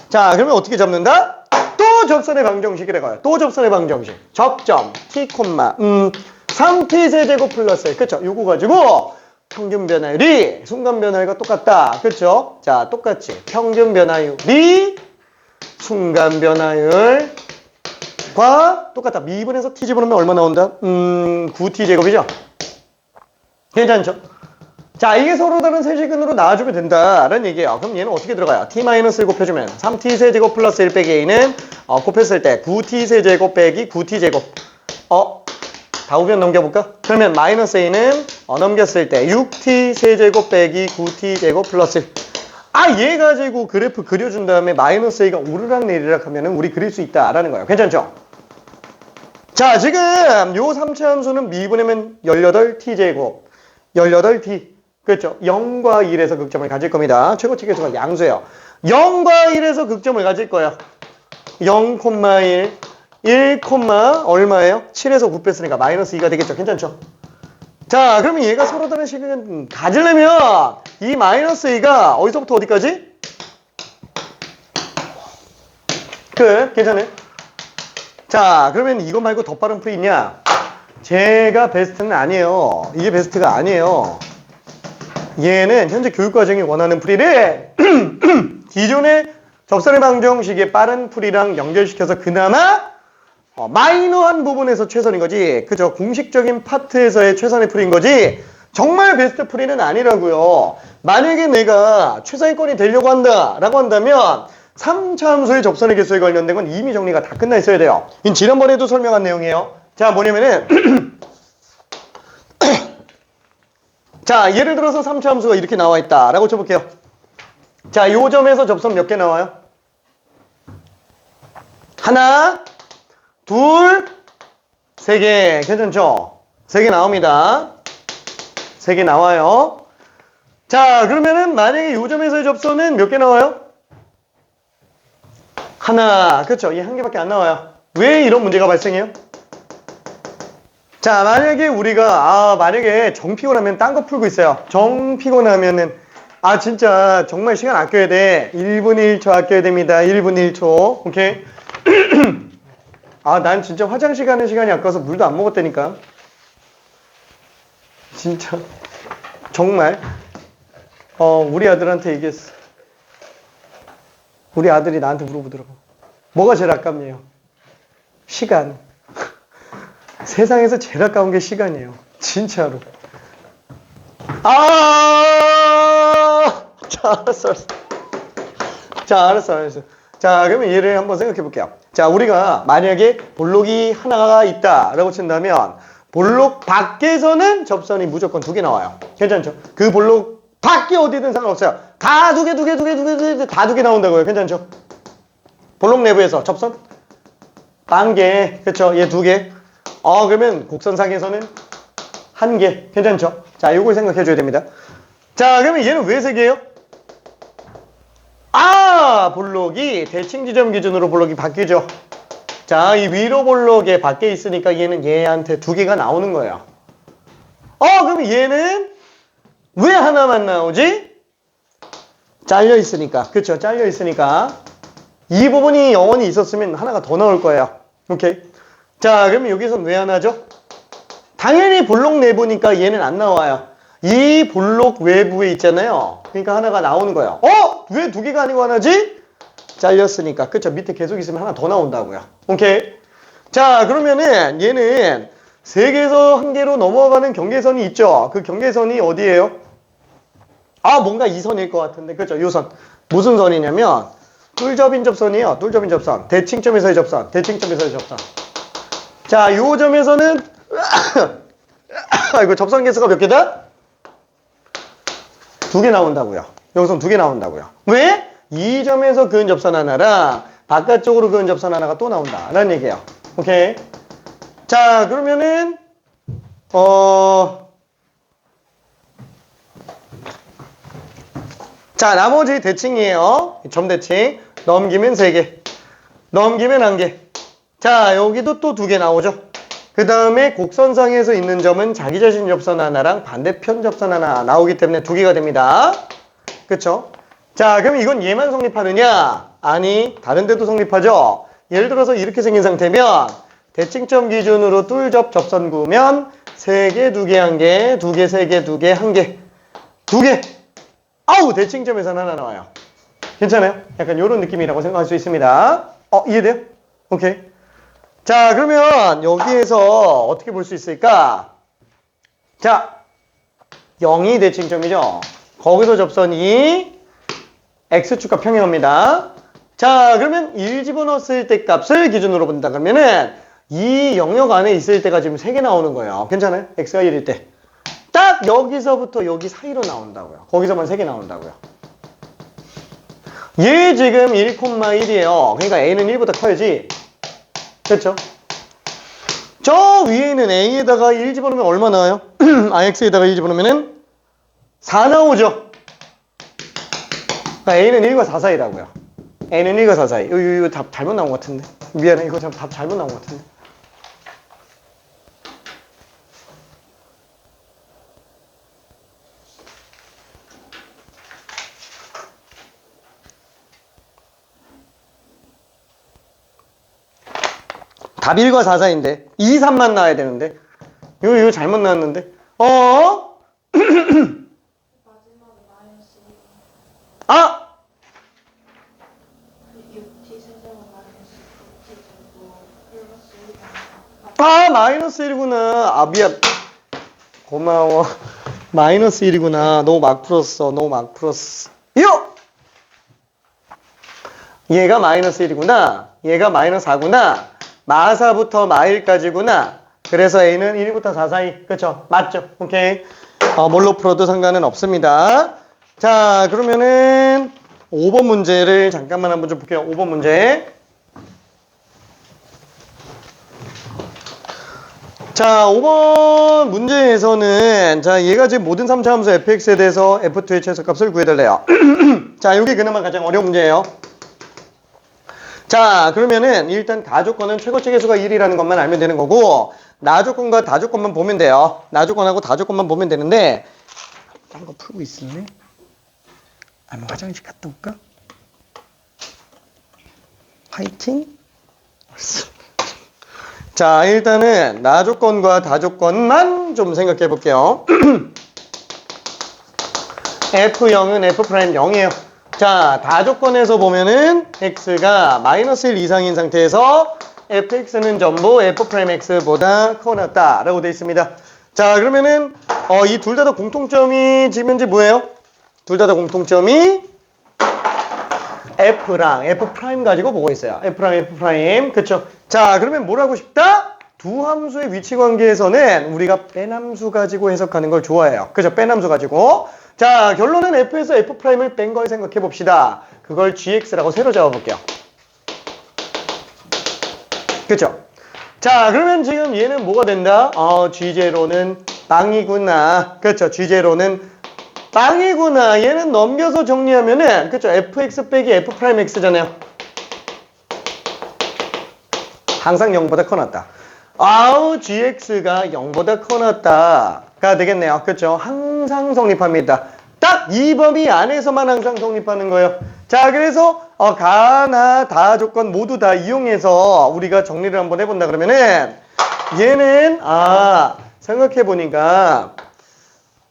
자, 그러면 어떻게 잡는다? 또 접선의 방정식이라고요. 또 접선의 방정식. 접점 t, 3t 세제곱 플러스 1. 그쵸? 요거 가지고 평균 변화율이 순간 변화율과 똑같다. 그쵸? 자, 똑같이 평균 변화율이 순간 변화율과 똑같다. 미분해서 t 집어넣으면 얼마 나온다? 9t 제곱이죠? 괜찮죠? 자, 이게 서로 다른 세제근으로 나와주면 된다라는 얘기예요. 그럼 얘는 어떻게 들어가요? t-1 곱해주면 3t 세제곱 플러스 1 빼기 a는 곱했을 때 9t 세제곱 빼기 9t 제곱. 다우변 넘겨볼까? 그러면 마이너스 a는 넘겼을 때 6t 세제곱 빼기 9t 제곱 플러스 1. 얘 가지고 그래프 그려준 다음에 마이너스 a가 오르락 내리락 하면은 우리 그릴 수 있다라는 거예요. 괜찮죠? 자, 지금 요 3차 함수는 미분하면 18t 제곱 18t. 그렇죠? 0과 1에서 극점을 가질 겁니다. 최고치 계수가 양수예요. 0과 1에서 극점을 가질 거예요. 0,1 1, 얼마예요? 7에서 9 뺐으니까 마이너스 2가 되겠죠. 괜찮죠? 자, 그러면 얘가 서로 다른 식을 가지려면 이 마이너스 2가 어디서부터 어디까지? 끝. 괜찮아요? 자, 그러면 이거 말고 더 빠른 풀이 있냐? 제가 베스트는 아니에요. 이게 베스트가 아니에요. 얘는 현재 교육과정이 원하는 풀이를 기존의 접선의 방정식의 빠른 풀이랑 연결시켜서 그나마 마이너한 부분에서 최선인 거지. 그죠? 공식적인 파트에서의 최선의 풀이인 거지. 정말 베스트 풀이는 아니라고요. 만약에 내가 최상위권이 되려고 한다라고 한다면 3차 함수의 접선의 개수에 관련된 건 이미 정리가 다 끝나 있어야 돼요. 이 지난번에도 설명한 내용이에요. 자, 뭐냐면은 자, 예를 들어서 3차 함수가 이렇게 나와 있다라고 쳐볼게요. 자, 요 점에서 접선 몇 개 나와요? 하나, 둘, 세 개. 괜찮죠? 3개 나옵니다. 3개 나와요. 자, 그러면은 만약에 요 점에서의 접선은 몇 개 나와요? 하나. 그렇죠? 얘 한 개밖에 안 나와요. 왜 이런 문제가 발생해요? 자, 만약에 우리가, 만약에 정 피곤하면 딴 거 풀고 있어요. 정 피곤하면은, 진짜 정말 시간 아껴야 돼. 1분 1초 아껴야 됩니다. 1분 1초. 오케이? 난 진짜 화장실 가는 시간이 아까워서 물도 안 먹었다니까. 진짜. 정말. 우리 아들한테 얘기했어. 우리 아들이 나한테 물어보더라고. 뭐가 제일 아깝냐요? 시간. 세상에서 제일 아까운 게 시간이에요. 진짜로. 자, 알았어. 자, 알았어. 자, 그러면 얘를 한번 생각해 볼게요. 자, 우리가 만약에 볼록이 하나가 있다라고 친다면 볼록 밖에서는 접선이 무조건 2개 나와요. 괜찮죠? 그 볼록 밖에 어디든 상관없어요. 다 2개, 다 2개 나온다고요. 괜찮죠? 볼록 내부에서 접선 1개, 그쵸? 얘 2개. 그러면 곡선상에서는 1개. 괜찮죠? 자, 요걸 생각해 줘야 됩니다. 자, 그러면 얘는 왜 3개예요? 볼록이 대칭 지점 기준으로 볼록이 바뀌죠. 자, 이 위로 볼록에 밖에 있으니까 얘는 얘한테 2개가 나오는 거예요. 그럼 얘는 왜 하나만 나오지? 잘려 있으니까. 그쵸? 잘려 있으니까. 이 부분이 영원히 있었으면 하나가 더 나올 거예요. 오케이. 자, 그러면 여기서는 왜 하나죠? 당연히 볼록 내부니까 얘는 안 나와요. 이 볼록 외부에 있잖아요. 그러니까 하나가 나오는 거예요. 왜 2개가 아니고 하나지? 잘렸으니까. 그쵸? 밑에 계속 있으면 하나 더 나온다고요. 오케이. 자, 그러면은 얘는 3개에서 1개로 넘어가는 경계선이 있죠. 그 경계선이 어디예요? 뭔가 이 선일 것 같은데. 그쵸? 요 선. 무슨 선이냐면 뚫접인 접선이에요. 뚫접인 접선. 대칭점에서의 접선. 대칭점에서의 접선. 자, 요 점에서는 이거 접선 개수가 몇 개다? 2개 나온다고요. 여기서 2개 나온다고요. 왜? 이 점에서 그은 접선 하나랑 바깥쪽으로 그은 접선 하나가 또 나온다 라는 얘기예요. 오케이. 자, 그러면은 자, 나머지 대칭이에요. 점 대칭. 넘기면 3개. 넘기면 1개. 자, 여기도 또 2개 나오죠. 그 다음에 곡선상에서 있는 점은 자기 자신 접선 하나랑 반대편 접선 하나 나오기 때문에 2개가 됩니다. 그쵸? 자, 그럼 이건 얘만 성립하느냐? 아니, 다른 데도 성립하죠? 예를 들어서 이렇게 생긴 상태면 대칭점 기준으로 뚫접 접선 구면 3개, 2개, 1개, 2개, 3개, 2개, 1개. 2개! 대칭점에서는 하나 나와요. 괜찮아요? 약간 이런 느낌이라고 생각할 수 있습니다. 이해돼요? 오케이. 자, 그러면 여기에서 어떻게 볼 수 있을까? 자, 0이 대칭점이죠. 거기서 접선이 x축과 평행합니다. 자, 그러면 1 집어넣었을 때 값을 기준으로 본다 그러면은 이 영역 안에 있을 때가 지금 3개 나오는 거예요. 괜찮아요? x가 1일 때. 딱 여기서부터 여기 사이로 나온다고요. 거기서만 3개 나온다고요. 얘 지금 1,1이에요. 그러니까 a는 1보다 커야지. 됐죠? 저 위에 있는 a에다가 1 집어넣으면 얼마 나와요? x에다가 1 집어넣으면 4 나오죠? 그러니까 a는 1과 4 사이라고요. a는 1과 4 사이. 이거 답 잘못 나온 것 같은데. 미안해. 이거 답 잘못 나온 것 같은데. 답 1과 4 사이인데 2, 3만 나와야 되는데 이거 잘못 나왔는데 마이너스 1이구나. 미안. 고마워. 마이너스 1이구나. 너무 막 풀었어. 얘가 마이너스 1이구나. 얘가 마이너스 4구나. 마사부터 마일까지구나. 그래서 a는 1부터 4 사이. 그쵸? 맞죠? 오케이. 뭘로 풀어도 상관은 없습니다. 자, 그러면은 5번 문제를 잠깐만 한번 좀 볼게요. 5번 문제. 자, 5번 문제에서는 자, 얘가 지금 모든 3차 함수 fx에 대해서 f2의 최소값을 구해달래요. 자, 이게 그나마 가장 어려운 문제예요. 자, 그러면은 일단 가조건은 최고치 계수가 1이라는 것만 알면 되는 거고, 나조건과 다조건만 보면 돼요. 나조건하고 다조건만 보면 되는데, 딴 거 풀고 있을래? 아니, 화장실 갔다 올까? 화이팅? 자, 일단은 나조건과 다조건만 좀 생각해 볼게요. F0은 F'0이에요. 자, 다조건에서 보면은 x가 마이너스 1 이상인 상태에서 fx는 전부 f'x보다 커났다 라고 되어 있습니다. 자, 그러면은 이 둘 다 공통점이 지금 현재 뭐예요? 둘 다 공통점이 f랑 f' 가지고 보고 있어요. f랑 f'. 그쵸? 자, 그러면 뭘 하고 싶다? 두 함수의 위치 관계에서는 우리가 뺀함수 가지고 해석하는 걸 좋아해요. 그죠? 뺀함수 가지고. 자, 결론은 f에서 f'을 뺀 걸 생각해 봅시다. 그걸 gx라고 세로 잡아 볼게요. 그쵸? 자, 그러면 지금 얘는 뭐가 된다? g0는 빵이구나. 그쵸? g0는 빵이구나. 얘는 넘겨서 정리하면은, 그쵸? fx 빼기 f'x잖아요. 항상 0보다 커놨다. gx가 0보다 커놨다가 되겠네요. 그쵸? 항상 성립합니다. 딱 이 범위 안에서만 항상 성립하는 거예요. 자, 그래서 가나 다 조건 모두 다 이용해서 우리가 정리를 한번 해본다 그러면은 얘는 생각해보니까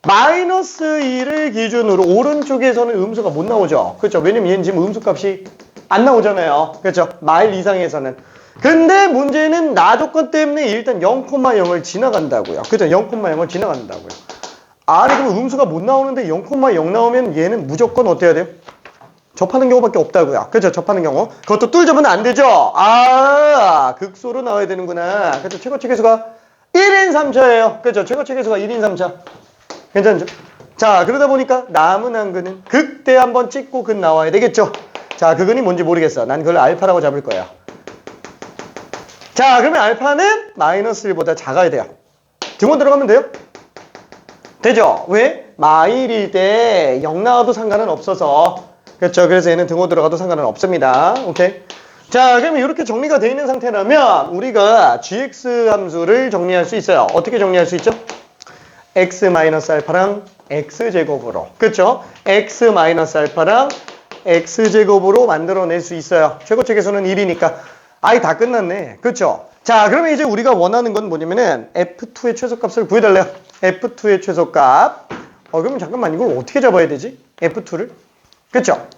마이너스 2를 기준으로 오른쪽에서는 음수가 못 나오죠. 그렇죠? 왜냐면 얘는 지금 음수값이 안 나오잖아요. 그렇죠? 마일 이상에서는. 근데 문제는 나조건 때문에 일단 0,0을 지나간다고요. 그죠? 0,0을 지나간다고요. 그럼 음수가 못 나오는데 0,0 나오면 얘는 무조건 어떻게 해야 돼요? 접하는 경우밖에 없다고요. 그죠? 접하는 경우. 그것도 뚫으면 안 되죠? 극소로 나와야 되는구나. 그죠? 최고치 계수가 1인 3차예요. 그죠? 최고치 계수가 1인 3차. 괜찮죠? 자, 그러다 보니까 남은 한근은 극대 한번 찍고 극 나와야 되겠죠? 자, 극은이 뭔지 모르겠어. 난 그걸 알파라고 잡을 거야. 자, 그러면 알파는 마이너스 1보다 작아야 돼요. 등호 들어가면 돼요? 되죠? 왜? 마일일 때 0 나와도 상관은 없어서. 그렇죠? 그래서 얘는 등호 들어가도 상관은 없습니다. 오케이? 자, 그러면 이렇게 정리가 되어 있는 상태라면 우리가 gx 함수를 정리할 수 있어요. 어떻게 정리할 수 있죠? x-알파랑 x제곱으로. 그렇죠? x-알파랑 x제곱으로 만들어낼 수 있어요. 최고치 계수는 1이니까. 다 끝났네. 그렇죠? 자, 그러면 이제 우리가 원하는 건 뭐냐면은 f2의 최소값을 구해달래요. f2의 최소값. 그러면 잠깐만 이걸 어떻게 잡아야 되지? f2를. 그렇죠?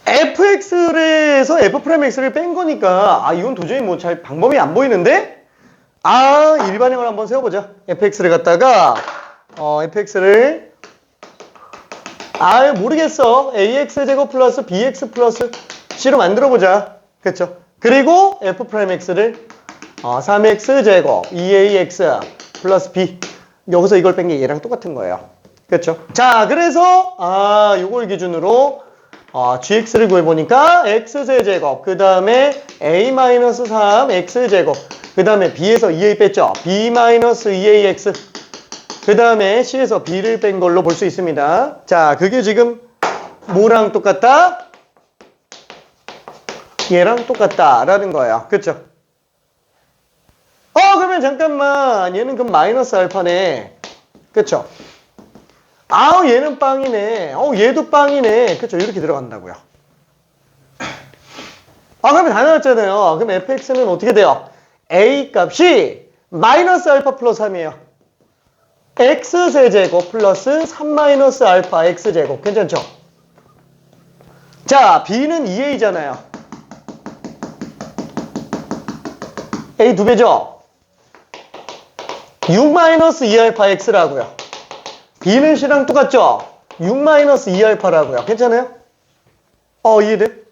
fx에서 f'x를 뺀 거니까 이건 도저히 뭐 잘 방법이 안 보이는데? 일반형을 한번 세워보자. fx를 갖다가 fx를 모르겠어. ax제곱 플러스 bx 플러스 c로 만들어보자. 그쵸? 그리고 f'x를 3x제곱 2ax 플러스 b 여기서 이걸 뺀 게 얘랑 똑같은 거예요. 그쵸? 자, 그래서 요걸 기준으로 gx를 구해보니까 x제곱 그 다음에 a-3 x제곱 그 다음에 b에서 2a 뺐죠? b-2ax 그 다음에 c에서 b를 뺀 걸로 볼 수 있습니다. 자, 그게 지금 뭐랑 똑같다? 얘랑 똑같다라는 거예요. 그쵸? 그러면 잠깐만 얘는 그럼 마이너스 알파네. 그쵸? 얘는 빵이네. 얘도 빵이네. 그쵸? 이렇게 들어간다고요. 그러면 다 나왔잖아요. 그럼 fx는 어떻게 돼요? a 값이 마이너스 알파 플러스 3이에요. x세제곱 플러스 3 마이너스 알파 x제곱. 괜찮죠? 자, b는 2a잖아요. a 2배죠? 6 마이너스 2알파 x라고요. b는 c랑 똑같죠? 6 마이너스 2알파라고요. 괜찮아요? 이해돼?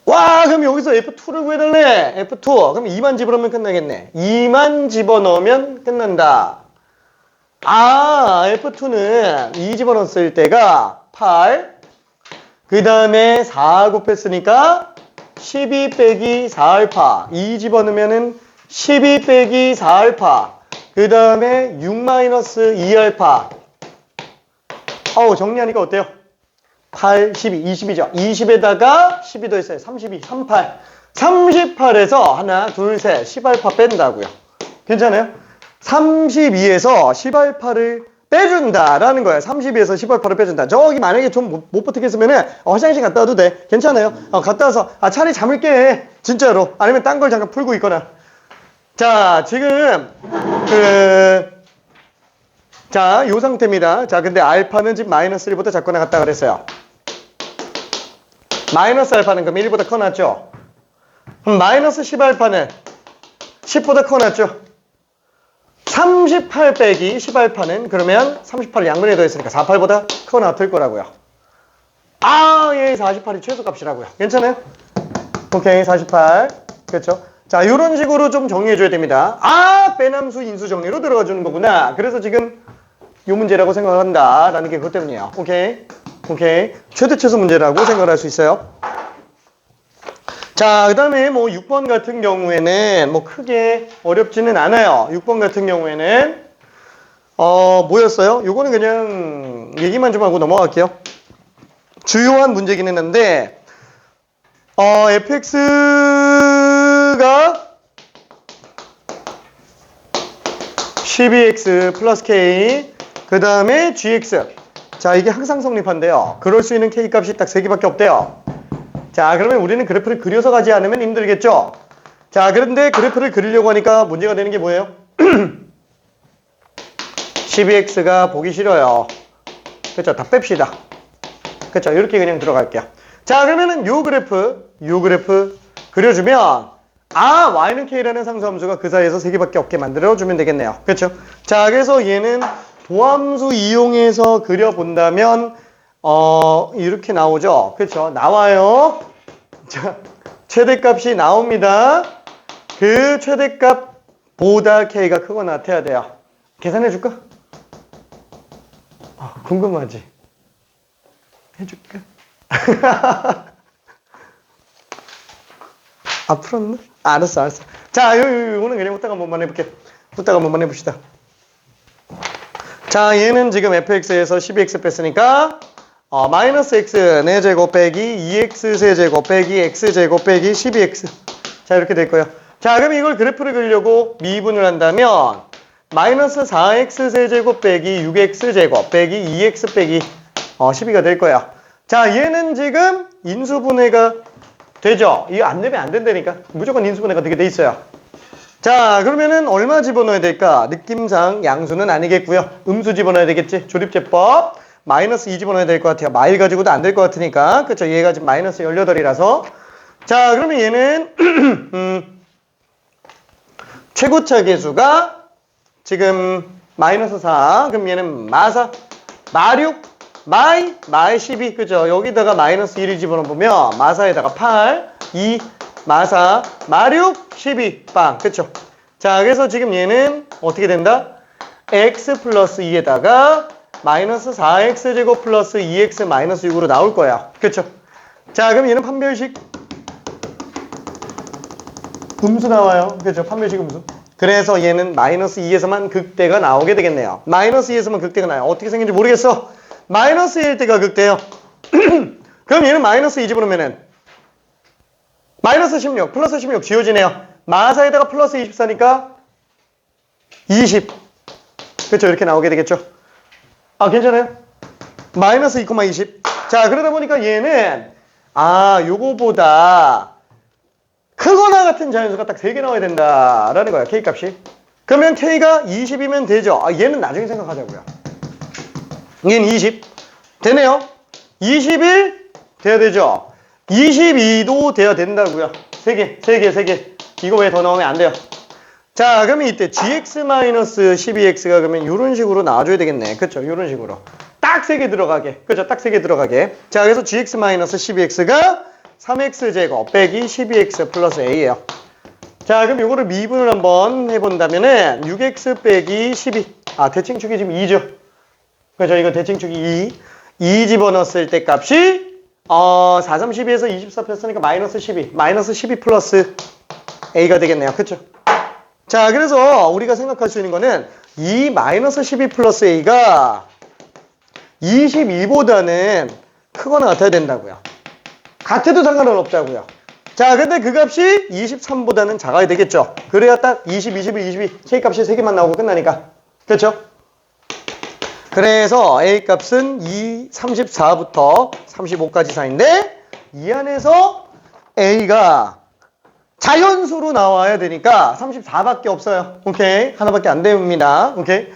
그럼 여기서 F2를 구해달래. F2. 그럼 2만 집어넣으면 끝나겠네. 2만 집어넣으면 끝난다. F2는 2 집어넣었을 때가 8. 그 다음에 4 곱했으니까 12 빼기 4알파. 2 집어넣으면은 12 빼기 4알파. 그 다음에 6 마이너스 2알파. 정리하니까 어때요? 8, 12, 20이죠. 20에다가 12 더했어요. 32, 38. 38에서 하나, 둘, 셋, 10알파 뺀다고요. 괜찮아요? 32에서 10알파를 빼준다라는 거예요. 32에서 10알파를 빼준다. 저기 만약에 좀 못 버티겠으면은 화장실 갔다 와도 돼. 괜찮아요. 갔다 와서 차라리 잠을 깨. 진짜로. 아니면 딴 걸 잠깐 풀고 있거나. 자, 지금 자, 요 상태입니다. 자, 근데 알파는 지금 마이너스 1보다 작거나 같다 그랬어요. 마이너스 알파는 그럼 1보다 커놨죠? 그럼 마이너스 10알파는 10보다 커놨죠? 38 빼기 10알파는 그러면 38을 양변에 더했으니까 48보다 커놨을 거라고요. 예, 48이 최소값이라고요. 괜찮아요? 오케이, 48. 그렇죠? 자, 이런 식으로 좀 정리해줘야 됩니다. 빼남수 인수 정리로 들어가 주는 거구나. 그래서 지금 요 문제라고 생각한다. 라는 게 그것 때문이에요. 오케이. 최대 최소 문제라고 생각을 할 수 있어요. 자, 그 다음에 뭐 6번 같은 경우에는 뭐 크게 어렵지는 않아요. 6번 같은 경우에는 뭐였어요? 요거는 그냥 얘기만 좀 하고 넘어갈게요. 주요한 문제긴 했는데 fx가 12x 플러스 k 그 다음에 gx. 자, 이게 항상 성립한대요. 그럴 수 있는 k 값이 딱 3개밖에 없대요. 자, 그러면 우리는 그래프를 그려서 가지 않으면 힘들겠죠? 자, 그런데 그래프를 그리려고 하니까 문제가 되는 게 뭐예요? 12x가 보기 싫어요. 그렇죠? 다 뺍시다. 그렇죠? 이렇게 그냥 들어갈게요. 자, 그러면은 요 그래프 그려주면 y는 k라는 상수함수가 그 사이에서 3개밖에 없게 만들어주면 되겠네요. 그렇죠? 자, 그래서 얘는 도함수 이용해서 그려본다면 이렇게 나오죠? 그렇죠? 나와요. 자, 최대값이 나옵니다. 그 최대값보다 k가 크거나 같아야 돼요. 계산해 줄까? 궁금하지? 해줄까? 풀었나? 알았어. 자, 요거는 그냥 후딱 한 번만 해볼게. 후딱 한 번만 해봅시다. 자, 얘는 지금 fx에서 12x 뺐으니까 마이너스 x 4제곱 빼기 2x 세제곱 빼기 x제곱 빼기 12x. 자, 이렇게 될 거예요. 자, 그럼 이걸 그래프를 그리려고 미분을 한다면 마이너스 4x 세제곱 빼기 6x 제곱 빼기 2x 빼기 12가 될 거야. 자, 얘는 지금 인수분해가 되죠? 이거 안 되면 안 된다니까. 무조건 인수분해가 되게 돼 있어요. 자, 그러면은 얼마 집어넣어야 될까? 느낌상 양수는 아니겠고요. 음수 집어넣어야 되겠지? 조립제법. 마이너스 2 집어넣어야 될 것 같아요. 마일 가지고도 안 될 것 같으니까. 그쵸? 얘가 지금 마이너스 18이라서. 자, 그러면 얘는 최고차 계수가 지금 마이너스 4. 그럼 얘는 마4, 마6, 마12. 그죠? 여기다가 마이너스 1을 집어넣으면 마4에다가 8, 2, 마4, 마6, 12, 빵. 그쵸? 자, 그래서 지금 얘는 어떻게 된다? x 플러스 2에다가 마이너스 4x 제곱 플러스 2x 마이너스 6으로 나올 거야. 그쵸? 자, 그럼 얘는 판별식 음수 나와요. 그죠? 판별식 음수. 그래서 얘는 마이너스 2에서만 극대가 나오게 되겠네요. 마이너스 2에서만 극대가 나요. 어떻게 생긴지 모르겠어. 마이너스 1 때가 극대요. 그럼 얘는 마이너스 2 집어넣으면은 마이너스 16, 플러스 16 지워지네요. 마사에다가 플러스 24니까 20. 그렇죠? 이렇게 나오게 되겠죠? 괜찮아요? 마이너스 2,20. 자, 그러다 보니까 얘는 요거보다 크거나 같은 자연수가 딱 3개 나와야 된다라는 거야. K값이. 그러면 K가 20이면 되죠? 얘는 나중에 생각하자고요. 얘는 20. 되네요? 21 돼야 되죠? 22도 돼야 된다고요. 3개. 이거 왜 더 넣으면 안 돼요? 자, 그러면 이때 gx-12x가 그러면 이런 식으로 나와줘야 되겠네. 그쵸? 이런 식으로. 딱 3개 들어가게. 그쵸? 딱 3개 들어가게. 자, 그래서 gx-12x가 3x제곱 빼기 12x 플러스 a예요. 자, 그럼 이거를 미분을 한번 해본다면은 6x 빼기 12. 대칭축이 지금 2죠. 그죠? 이거 대칭축이 2 집어넣었을 때 값이 4, 3, 12에서 24 뺐으니까 마이너스 12. 마이너스 12 플러스 a가 되겠네요. 그쵸? 자, 그래서 우리가 생각할 수 있는 거는 이 마이너스 12 플러스 a가 22보다는 크거나 같아야 된다고요. 같아도 상관은 없다고요. 자, 근데 그 값이 23보다는 작아야 되겠죠. 그래야 딱 20, 21, 22 K값이 3개만 나오고 끝나니까. 그렇죠? 그래서 A값은 34부터 35까지 사이인데 이 안에서 A가 자연수로 나와야 되니까 34밖에 없어요. 오케이. 하나밖에 안 됩니다. 오케이.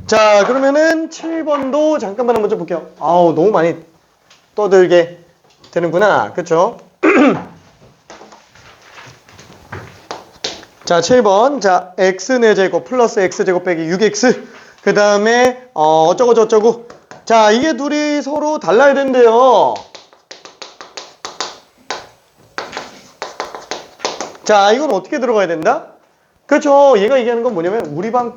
자, 그러면은 7번도 잠깐만 한번 좀 볼게요. 아우, 너무 많이 떠들게 되는구나. 그쵸? 자, 7번. 자, x4제곱 플러스 x제곱 빼기 6x. 그 다음에, 어쩌고 저쩌고. 자, 이게 둘이 서로 달라야 된대요. 자, 이건 어떻게 들어가야 된다? 그렇죠. 얘가 얘기하는 건 뭐냐면, 우리 반에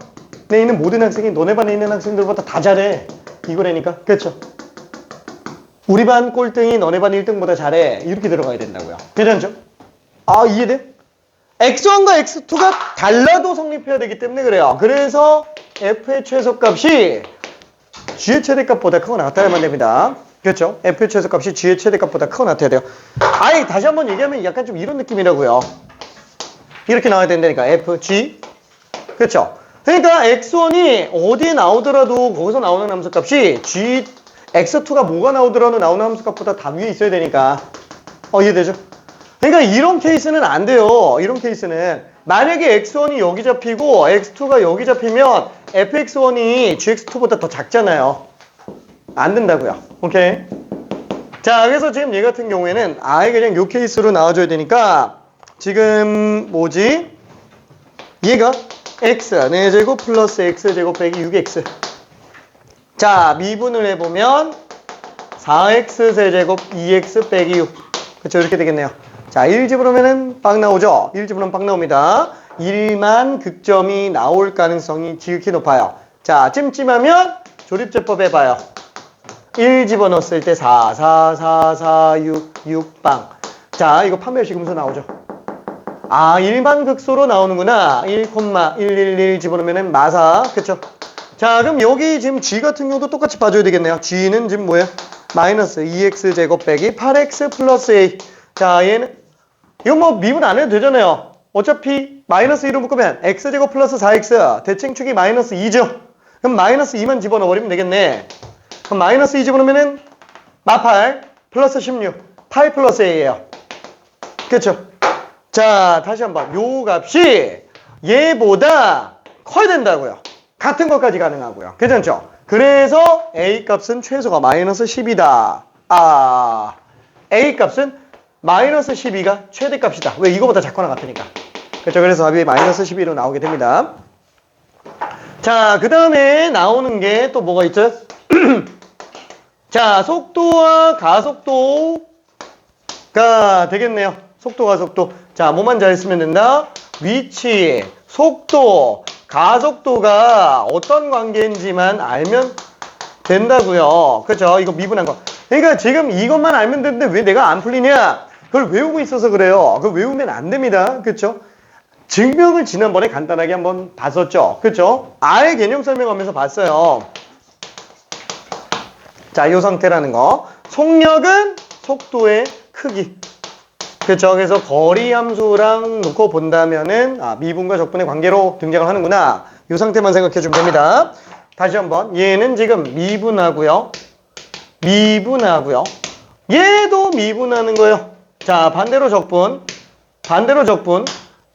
있는 모든 학생이 너네 반에 있는 학생들보다 다 잘해. 이거라니까. 그렇죠. 우리 반 꼴등이 너네 반 1등보다 잘해. 이렇게 들어가야 된다고요. 괜찮죠? 아, 이해돼? x1과 x2가 달라도 성립해야 되기 때문에 그래요. 그래서 f의 최소값이 g의 최대값보다 크거나 같아야만 됩니다. 그렇죠? f의 최소값이 g의 최대값보다 크거나 같아야 돼요. 아예 다시 한번 얘기하면 약간 좀 이런 느낌이라고요. 이렇게 나와야 된다니까. f, g. 그렇죠? 그러니까 x1이 어디에 나오더라도 거기서 나오는 함수값이 g, x2가 뭐가 나오더라도 나오는 함수값보다 다 위에 있어야 되니까. 이해되죠? 그러니까 이런 케이스는 안 돼요. 이런 케이스는 만약에 x1이 여기 잡히고 x2가 여기 잡히면 fx1이 gx2보다 더 작잖아요. 안 된다고요. 오케이. 자, 그래서 지금 얘 같은 경우에는 아예 그냥 요 케이스로 나와줘야 되니까 지금 뭐지? 얘가 x 4제곱 플러스 x제곱 빼기 6x. 자, 미분을 해보면 4x 세제곱 2x 빼기 6. 그쵸? 이렇게 되겠네요. 자, 1집으로면은 빵 나오죠? 1집으로는 빵 나옵니다. 1만 극점이 나올 가능성이 지극히 높아요. 자, 찜찜하면 조립제법 해봐요. 1 집어넣었을 때 4, 4, 4, 4, 6, 6 빵. 자, 이거 판별식음수 나오죠? 아, 1만 극소로 나오는구나. 1,111 집어넣으면은 마사. 그쵸? 자, 그럼 여기 지금 G 같은 경우도 똑같이 봐줘야 되겠네요. G는 지금 뭐예요? 마이너스 2x 제곱 빼기 8x 플러스 a. 자, 얘는 이거 뭐 미분 안 해도 되잖아요. 어차피 마이너스 1로 묶으면 x제곱 플러스 4x 대칭축이 마이너스 2죠. 그럼 마이너스 2만 집어넣어버리면 되겠네. 그럼 마이너스 2 집어넣으면은 마8 플러스 16 8 플러스 a예요. 그쵸? 자, 다시 한번 요 값이 얘보다 커야 된다고요. 같은 것까지 가능하고요. 괜찮죠? 그래서 a 값은 최소가 마이너스 10이다. 아, a 값은 마이너스 12가 최대값이다. 왜? 이거보다 작거나 같으니까. 그렇죠? 그래서 답이 마이너스 12로 나오게 됩니다. 자, 그 다음에 나오는 게 또 뭐가 있죠? 자, 속도와 가속도가 되겠네요. 속도, 가속도. 자, 뭐만 잘 쓰면 된다? 위치, 속도, 가속도가 어떤 관계인지만 알면 된다고요. 그렇죠? 이거 미분한 거. 그러니까 지금 이것만 알면 되는데 왜 내가 안 풀리냐? 그걸 외우고 있어서 그래요. 그걸 외우면 안 됩니다. 그렇죠? 증명을 지난번에 간단하게 한번 봤었죠. 그렇죠? 아예 개념 설명하면서 봤어요. 자, 이 상태라는 거. 속력은 속도의 크기. 그렇죠? 그래서 거리 함수랑 놓고 본다면은 미분과 적분의 관계로 등장을 하는구나. 이 상태만 생각해 주면 됩니다. 다시 한번. 얘는 지금 미분하고요. 미분하고요. 얘도 미분하는 거예요. 자, 반대로 적분. 반대로 적분.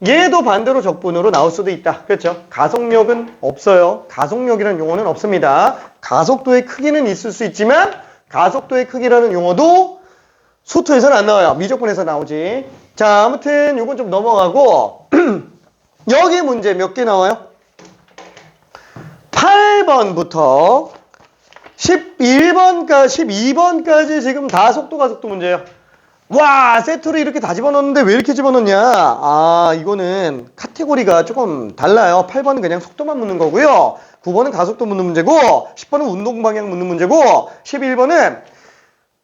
얘도 반대로 적분으로 나올 수도 있다. 그렇죠? 가속력은 없어요. 가속력이라는 용어는 없습니다. 가속도의 크기는 있을 수 있지만 가속도의 크기라는 용어도 수투에서는 안 나와요. 미적분에서 나오지. 자, 아무튼 이건 좀 넘어가고 여기 문제 몇 개 나와요? 8번부터 12번까지 지금 다 속도 가속도 문제예요. 와, 세트로 이렇게 다 집어넣는데 왜 이렇게 집어넣냐? 아, 이거는 카테고리가 조금 달라요. 8번은 그냥 속도만 묻는 거고요. 9번은 가속도 묻는 문제고 10번은 운동 방향 묻는 문제고 11번은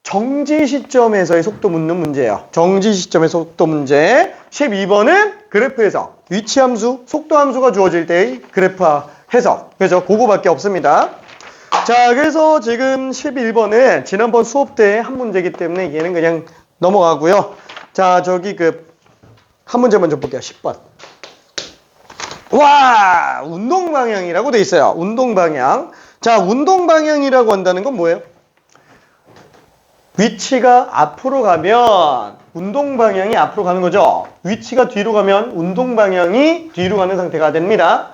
정지 시점에서의 속도 묻는 문제예요. 정지 시점의 속도 문제. 12번은 그래프에서 위치 함수, 속도 함수가 주어질 때의 그래프 해석. 그래서 그거밖에 없습니다. 자, 그래서 지금 11번은 지난번 수업 때 한 문제이기 때문에 얘는 그냥 넘어가고요. 자, 저기 한 문제 먼저 볼게요. 10번. 와! 운동 방향이라고 돼 있어요. 운동 방향. 자, 운동 방향이라고 한다는 건 뭐예요? 위치가 앞으로 가면 운동 방향이 앞으로 가는 거죠. 위치가 뒤로 가면 운동 방향이 뒤로 가는 상태가 됩니다.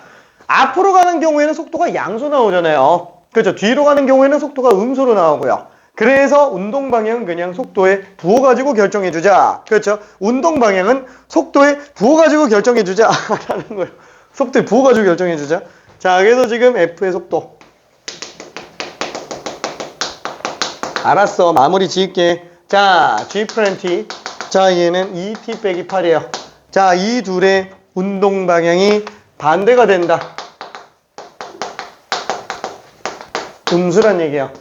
앞으로 가는 경우에는 속도가 양소 나오잖아요. 그렇죠. 뒤로 가는 경우에는 속도가 음소로 나오고요. 그래서 운동 방향은 그냥 속도에 부호 가지고 결정해 주자. 그렇죠. 운동 방향은 속도에 부호 가지고 결정해 주자 라는 거예요. 속도에 부호 가지고 결정해 주자. 자, 그래서 지금 F의 속도. 알았어. 마무리 지을게. 자, G 프라임 T. 자, 얘는 2T 빼기 8이에요. 자, 이 둘의 운동 방향이 반대가 된다. 음수란 얘기야.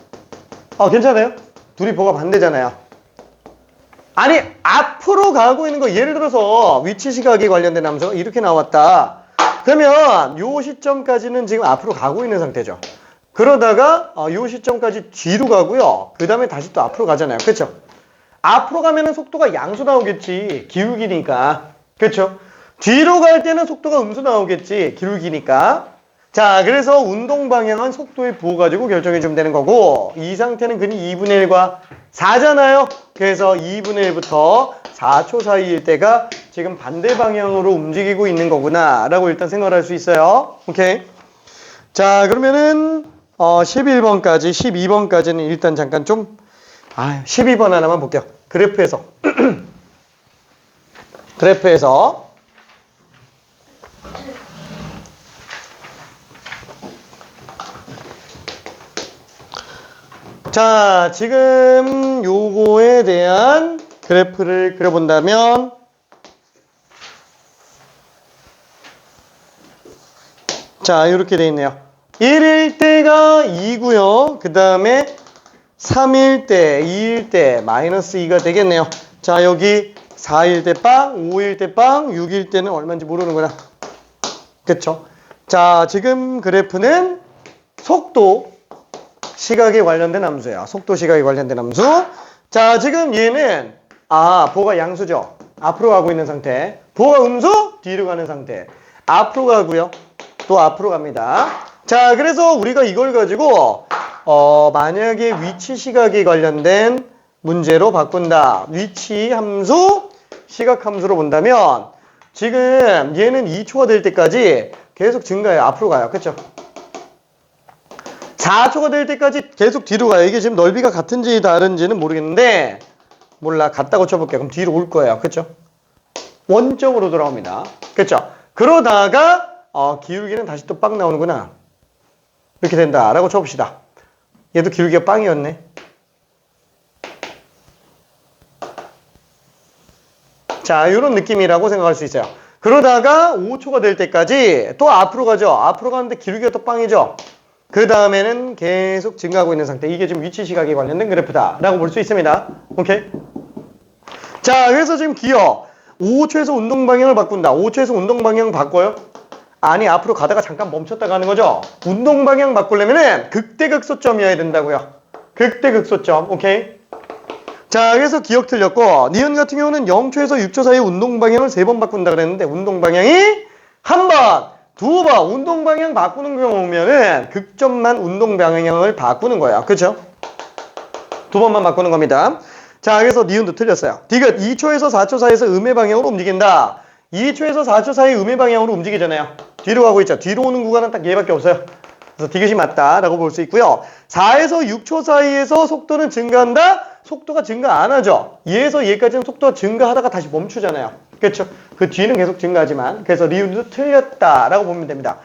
괜찮아요? 둘이 뭐가 반대잖아요. 아니, 앞으로 가고 있는 거, 예를 들어서 위치 시각에 관련된 함수가 이렇게 나왔다. 그러면 요 시점까지는 지금 앞으로 가고 있는 상태죠. 그러다가 요 시점까지 뒤로 가고요. 그 다음에 다시 또 앞으로 가잖아요. 그렇죠? 앞으로 가면은 속도가 양수 나오겠지. 기울기니까. 그렇죠? 뒤로 갈 때는 속도가 음수 나오겠지. 기울기니까. 자, 그래서 운동 방향은 속도의 부호 가지고 결정해 주면 되는 거고, 이 상태는 그니 2분의 1과 4잖아요. 그래서 2분의 1부터 4초 사이일 때가 지금 반대 방향으로 움직이고 있는 거구나 라고 일단 생각을 할 수 있어요. 오케이. 자, 그러면은 11번까지 12번까지는 일단 잠깐 12번 하나만 볼게요. 그래프에서 자, 지금 요거에 대한 그래프를 그려본다면 자, 이렇게 돼 있네요. 1일 때가 2고요. 그 다음에 3일 때, 2일 때 마이너스 2가 되겠네요. 자, 여기 4일 때 빵, 5일 때 빵, 6일 때는 얼마인지 모르는구나. 그쵸? 자, 지금 그래프는 속도 시각에 관련된 함수예요. 속도 시각에 관련된 함수. 자, 지금 얘는 부호가 양수죠. 앞으로 가고 있는 상태. 부호가 음수, 뒤로 가는 상태. 앞으로 가고요. 또 앞으로 갑니다. 자, 그래서 우리가 이걸 가지고 만약에 위치 시각에 관련된 문제로 바꾼다. 위치 함수, 시각 함수로 본다면 지금 얘는 2초가 될 때까지 계속 증가해요. 앞으로 가요. 그쵸? 4초가 될 때까지 계속 뒤로 가요. 이게 지금 넓이가 같은지 다른지는 모르겠는데 몰라. 같다고 쳐볼게요. 그럼 뒤로 올 거예요. 그쵸? 원점으로 돌아옵니다. 그쵸? 그러다가 기울기는 다시 또 빵 나오는구나. 이렇게 된다 라고 쳐봅시다. 얘도 기울기가 빵이었네. 자, 이런 느낌이라고 생각할 수 있어요. 그러다가 5초가 될 때까지 또 앞으로 가죠. 앞으로 가는데 기울기가 또 빵이죠. 그 다음에는 계속 증가하고 있는 상태. 이게 지금 위치 시각에 관련된 그래프다 라고 볼 수 있습니다. 오케이? 자, 그래서 지금 기어 5초에서 운동 방향을 바꾼다. 5초에서 운동 방향 바꿔요? 아니, 앞으로 가다가 잠깐 멈췄다 가는 거죠. 운동 방향 바꾸려면은 극대극소점이어야 된다고요. 극대극소점. 오케이? 자, 그래서 기억 틀렸고, 니은 같은 경우는 0초에서 6초 사이 운동 방향을 3번 바꾼다 그랬는데 운동 방향이 한 번, 두 번 운동 방향 바꾸는 경우면은 극점만 운동 방향을 바꾸는 거예요. 그렇죠? 두 번만 바꾸는 겁니다. 자, 그래서 니은도 틀렸어요. 디귿 2초에서 4초 사이에서 음의 방향으로 움직인다. 2초에서 4초 사이 음의 방향으로 움직이잖아요. 뒤로 가고 있죠. 뒤로 오는 구간은 딱 얘밖에 없어요. 그래서 디귿이 맞다라고 볼 수 있고요. 4에서 6초 사이에서 속도는 증가한다? 속도가 증가 안 하죠. 얘에서 얘까지는 속도가 증가하다가 다시 멈추잖아요. 그렇죠? 그 뒤는 계속 증가하지만, 그래서 리은도 틀렸다라고 보면 됩니다.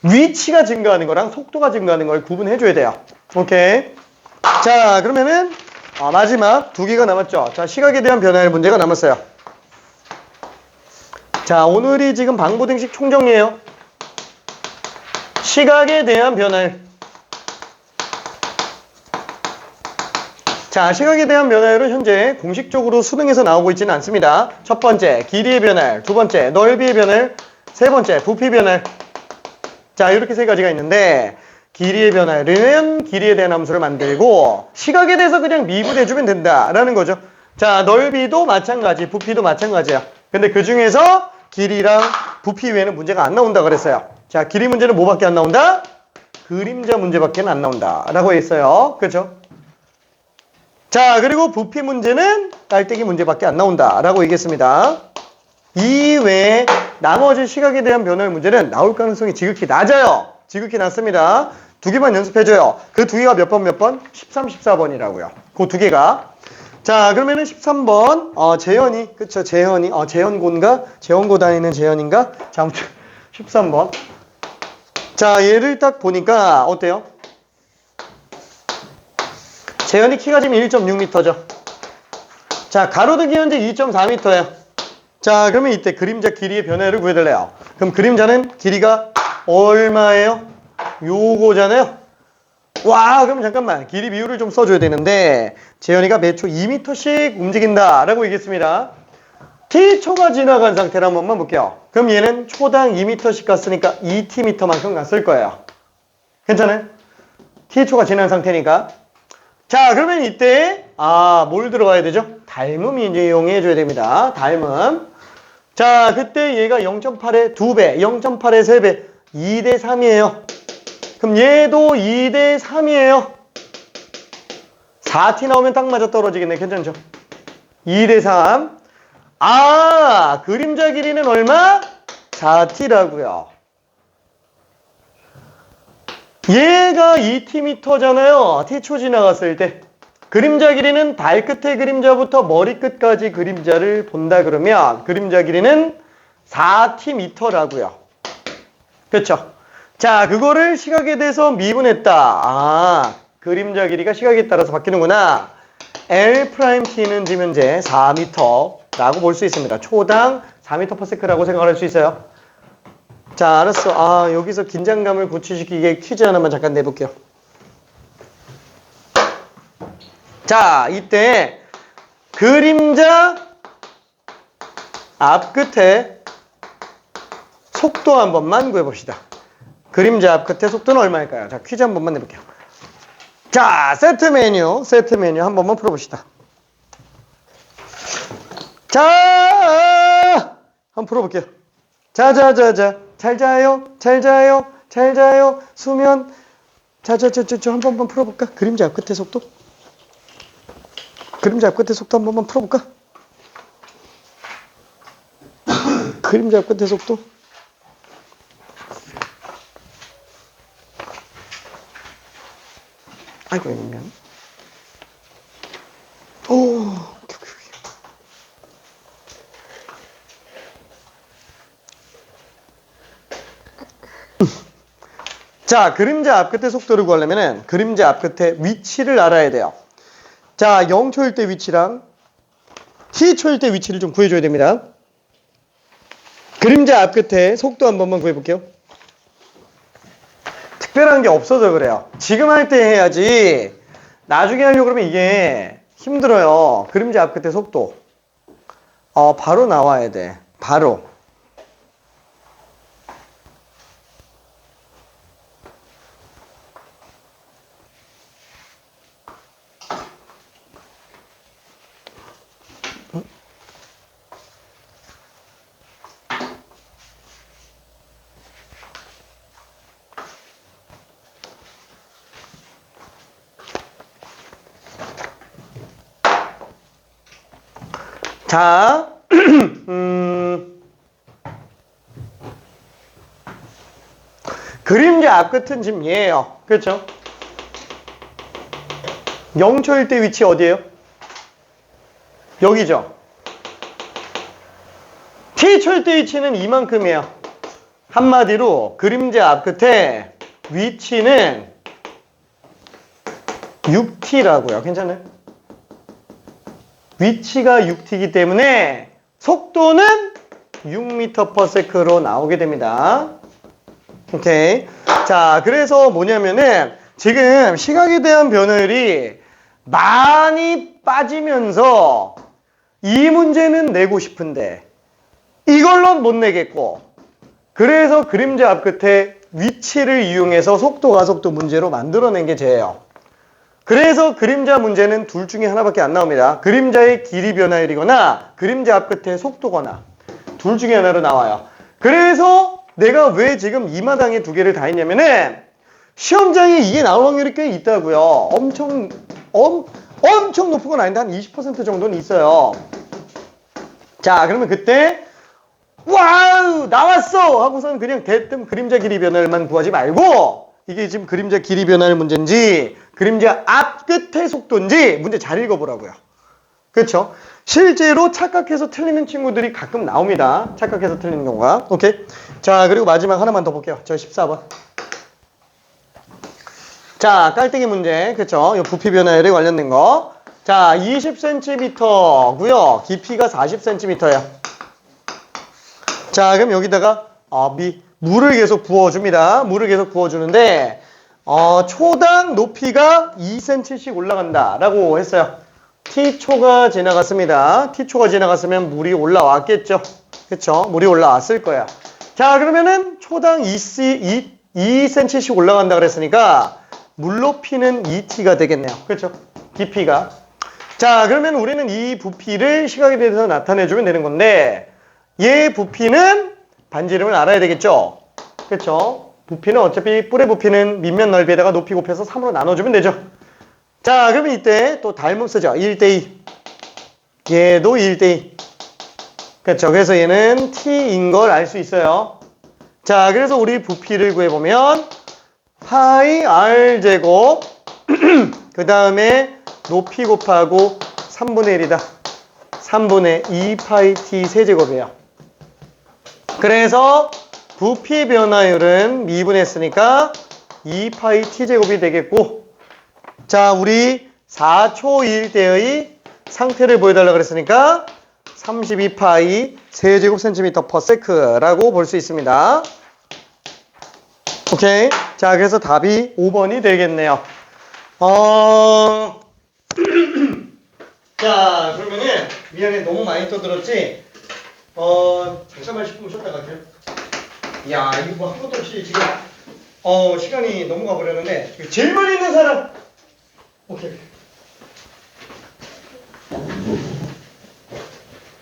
위치가 증가하는 거랑 속도가 증가하는 걸 구분해줘야 돼요. 오케이. 자, 그러면은 마지막 두 개가 남았죠. 자, 시각에 대한 변화의 문제가 남았어요. 자, 오늘이 지금 방부등식 총정리예요. 시각에 대한 변화율. 자, 시각에 대한 변화율은 현재 공식적으로 수능에서 나오고 있지는 않습니다. 첫 번째, 길이의 변화율. 두 번째, 넓이의 변화율. 세 번째, 부피 변화율. 자, 이렇게 세 가지가 있는데 길이의 변화는 길이에 대한 함수를 만들고 시각에 대해서 그냥 미분해주면 된다라는 거죠. 자, 넓이도 마찬가지, 부피도 마찬가지야. 근데 그 중에서 길이랑 부피 외에는 문제가 안 나온다 그랬어요. 자, 길이 문제는 뭐밖에 안 나온다? 그림자 문제밖에 안 나온다 라고 했어요. 그렇죠? 자, 그리고 부피 문제는 깔때기 문제밖에 안 나온다 라고 얘기했습니다. 이 외에 나머지 시각에 대한 변화의 문제는 나올 가능성이 지극히 낮아요. 지극히 낮습니다. 두 개만 연습해줘요. 그 두 개가 몇 번? 13, 14번이라고요. 그 두 개가. 자, 그러면은 13번, 재현이, 그쵸, 재현이, 재현고인가? 재현고 다니는 재현인가? 자, 아무튼 13번. 자, 얘를 딱 보니까, 어때요? 재현이 키가 지금 1.6m죠. 자, 가로등이 현재 2.4m예요. 자, 그러면 이때 그림자 길이의 변화를 구해달래요. 그럼 그림자는 길이가 얼마예요? 요거잖아요. 와, 그럼 잠깐만. 길이 비율을 좀 써줘야 되는데 재현이가 매 초 2m씩 움직인다 라고 얘기했습니다. t초가 지나간 상태를 한 번만 볼게요. 그럼 얘는 초당 2m씩 갔으니까 2t만큼 갔을 거예요. 괜찮아요? t초가 지난 상태니까. 자, 그러면 이때 뭘 들어가야 되죠? 닮음 이제 이용해 줘야 됩니다. 닮음. 자, 그때 얘가 0.8의 2배, 0.8의 3배, 2대 3이에요. 그럼 얘도 2대 3이에요. 4t 나오면 딱 맞아 떨어지겠네. 괜찮죠? 2대 3. 그림자 길이는 얼마? 4t라고요. 얘가 2t잖아요. t초 지나갔을 때. 그림자 길이는 발끝의 그림자부터 머리끝까지 그림자를 본다 그러면 그림자 길이는 4t라고요. 그렇죠? 자, 그거를 시각에 대해서 미분했다. 그림자 길이가 시각에 따라서 바뀌는구나. L'T는 지금 현재 4m라고 볼 수 있습니다. 초당 4m/s라고 생각할 수 있어요. 자, 알았어. 여기서 긴장감을 고취시키게 퀴즈 하나만 잠깐 내볼게요. 자, 이때 그림자 앞끝에 속도 한 번만 구해봅시다. 그림자 앞끝에 속도는 얼마일까요? 자, 퀴즈 한 번만 내볼게요. 자, 세트 메뉴 한 번만 풀어봅시다. 자, 한번 풀어볼게요. 자. 잘 자요. 수면. 한 번만 풀어볼까? 그림자 앞끝의 속도. 그림자 앞끝의 속도 한 번만 풀어볼까? 그림자 앞끝의 속도. 아이고, 미안. 오케이. 자, 그림자 앞끝의 속도를 구하려면은 그림자 앞끝의 위치를 알아야 돼요. 자, 0초일 때 위치랑 t초일 때 위치를 좀 구해줘야 됩니다. 그림자 앞끝에 속도 한 번만 구해볼게요. 특별한 게 없어서 그래요. 지금 할 때 해야지 나중에 하려고 그러면 이게 힘들어요. 그림자 앞끝에 속도. 바로 나와야 돼. 바로. 자, 그림자 앞끝은 지금 얘예요. 그렇죠? 0초일 때 위치 어디예요? 여기죠. t초일 때 위치는 이만큼이에요. 한마디로 그림자 앞끝에 위치는 6t라고요. 괜찮아요? 위치가 6t이기 때문에 속도는 6m/s로 나오게 됩니다. 오케이. 자, 그래서 뭐냐면은 지금 시각에 대한 변화율이 많이 빠지면서 이 문제는 내고 싶은데 이걸로는 못 내겠고, 그래서 그림자 앞끝에 위치를 이용해서 속도 가속도 문제로 만들어낸 게 쟤예요. 그래서 그림자 문제는 둘 중에 하나밖에 안 나옵니다. 그림자의 길이 변화율이거나 그림자 앞끝의 속도거나 둘 중에 하나로 나와요. 그래서 내가 왜 지금 이 마당에 두 개를 다 했냐면은 시험장에 이게 나올 확률이 꽤 있다고요. 엄청 높은 건 아닌데 한 20% 정도는 있어요. 자, 그러면 그때 와우 나왔어 하고서는 그냥 대뜸 그림자 길이 변화율만 구하지 말고 이게 지금 그림자 길이 변화율 문제인지 그림자 앞 끝의 속도인지 문제 잘 읽어보라고요. 그렇죠? 실제로 착각해서 틀리는 친구들이 가끔 나옵니다. 착각해서 틀리는 경우가. 오케이. 자, 그리고 마지막 하나만 더 볼게요. 저 14번. 자, 깔때기 문제. 그렇죠? 이 부피 변화율에 관련된 거. 자, 20cm고요. 깊이가 40cm예요. 자, 그럼 여기다가 물을 계속 부어줍니다. 물을 계속 부어주는데 초당 높이가 2cm씩 올라간다 라고 했어요. t초가 지나갔습니다. t초가 지나갔으면 물이 올라왔겠죠. 그쵸? 물이 올라왔을 거야. 자, 그러면은 초당 2cm씩 올라간다 그랬으니까 물 높이는 2t가 되겠네요. 그렇죠? 깊이가. 자, 그러면 우리는 이 부피를 시각에 대해서 나타내주면 되는 건데 얘 부피는 반지 이름을 알아야 되겠죠? 그렇죠? 부피는 어차피 뿔의 부피는 밑면 넓이에다가 높이 곱해서 3으로 나눠주면 되죠. 자, 그러면 이때 또 닮음 쓰죠. 1대2. 얘도 1대2. 그렇죠? 그래서 얘는 t인 걸 알 수 있어요. 자, 그래서 우리 부피를 구해보면 파이 r제곱 그 다음에 높이 곱하고 3분의 1이다. 3분의 2파이 t 세제곱이에요. 그래서 부피 변화율은 미분했으니까 2파이 t제곱이 되겠고 자, 우리 4초일 때의 상태를 보여달라고 그랬으니까 32파이 세제곱 센티미터 퍼 세크라고 볼 수 있습니다. 오케이. 자, 그래서 답이 5번이 되겠네요. 자, 그러면은 미안해 너무 많이 떠들었지? 잠깐만 10분 쉬었다 갈게요. 야, 이거 뭐 한 것도 없이 지금 시간이 넘어가 버렸는데 질문 있는 사람 오케이.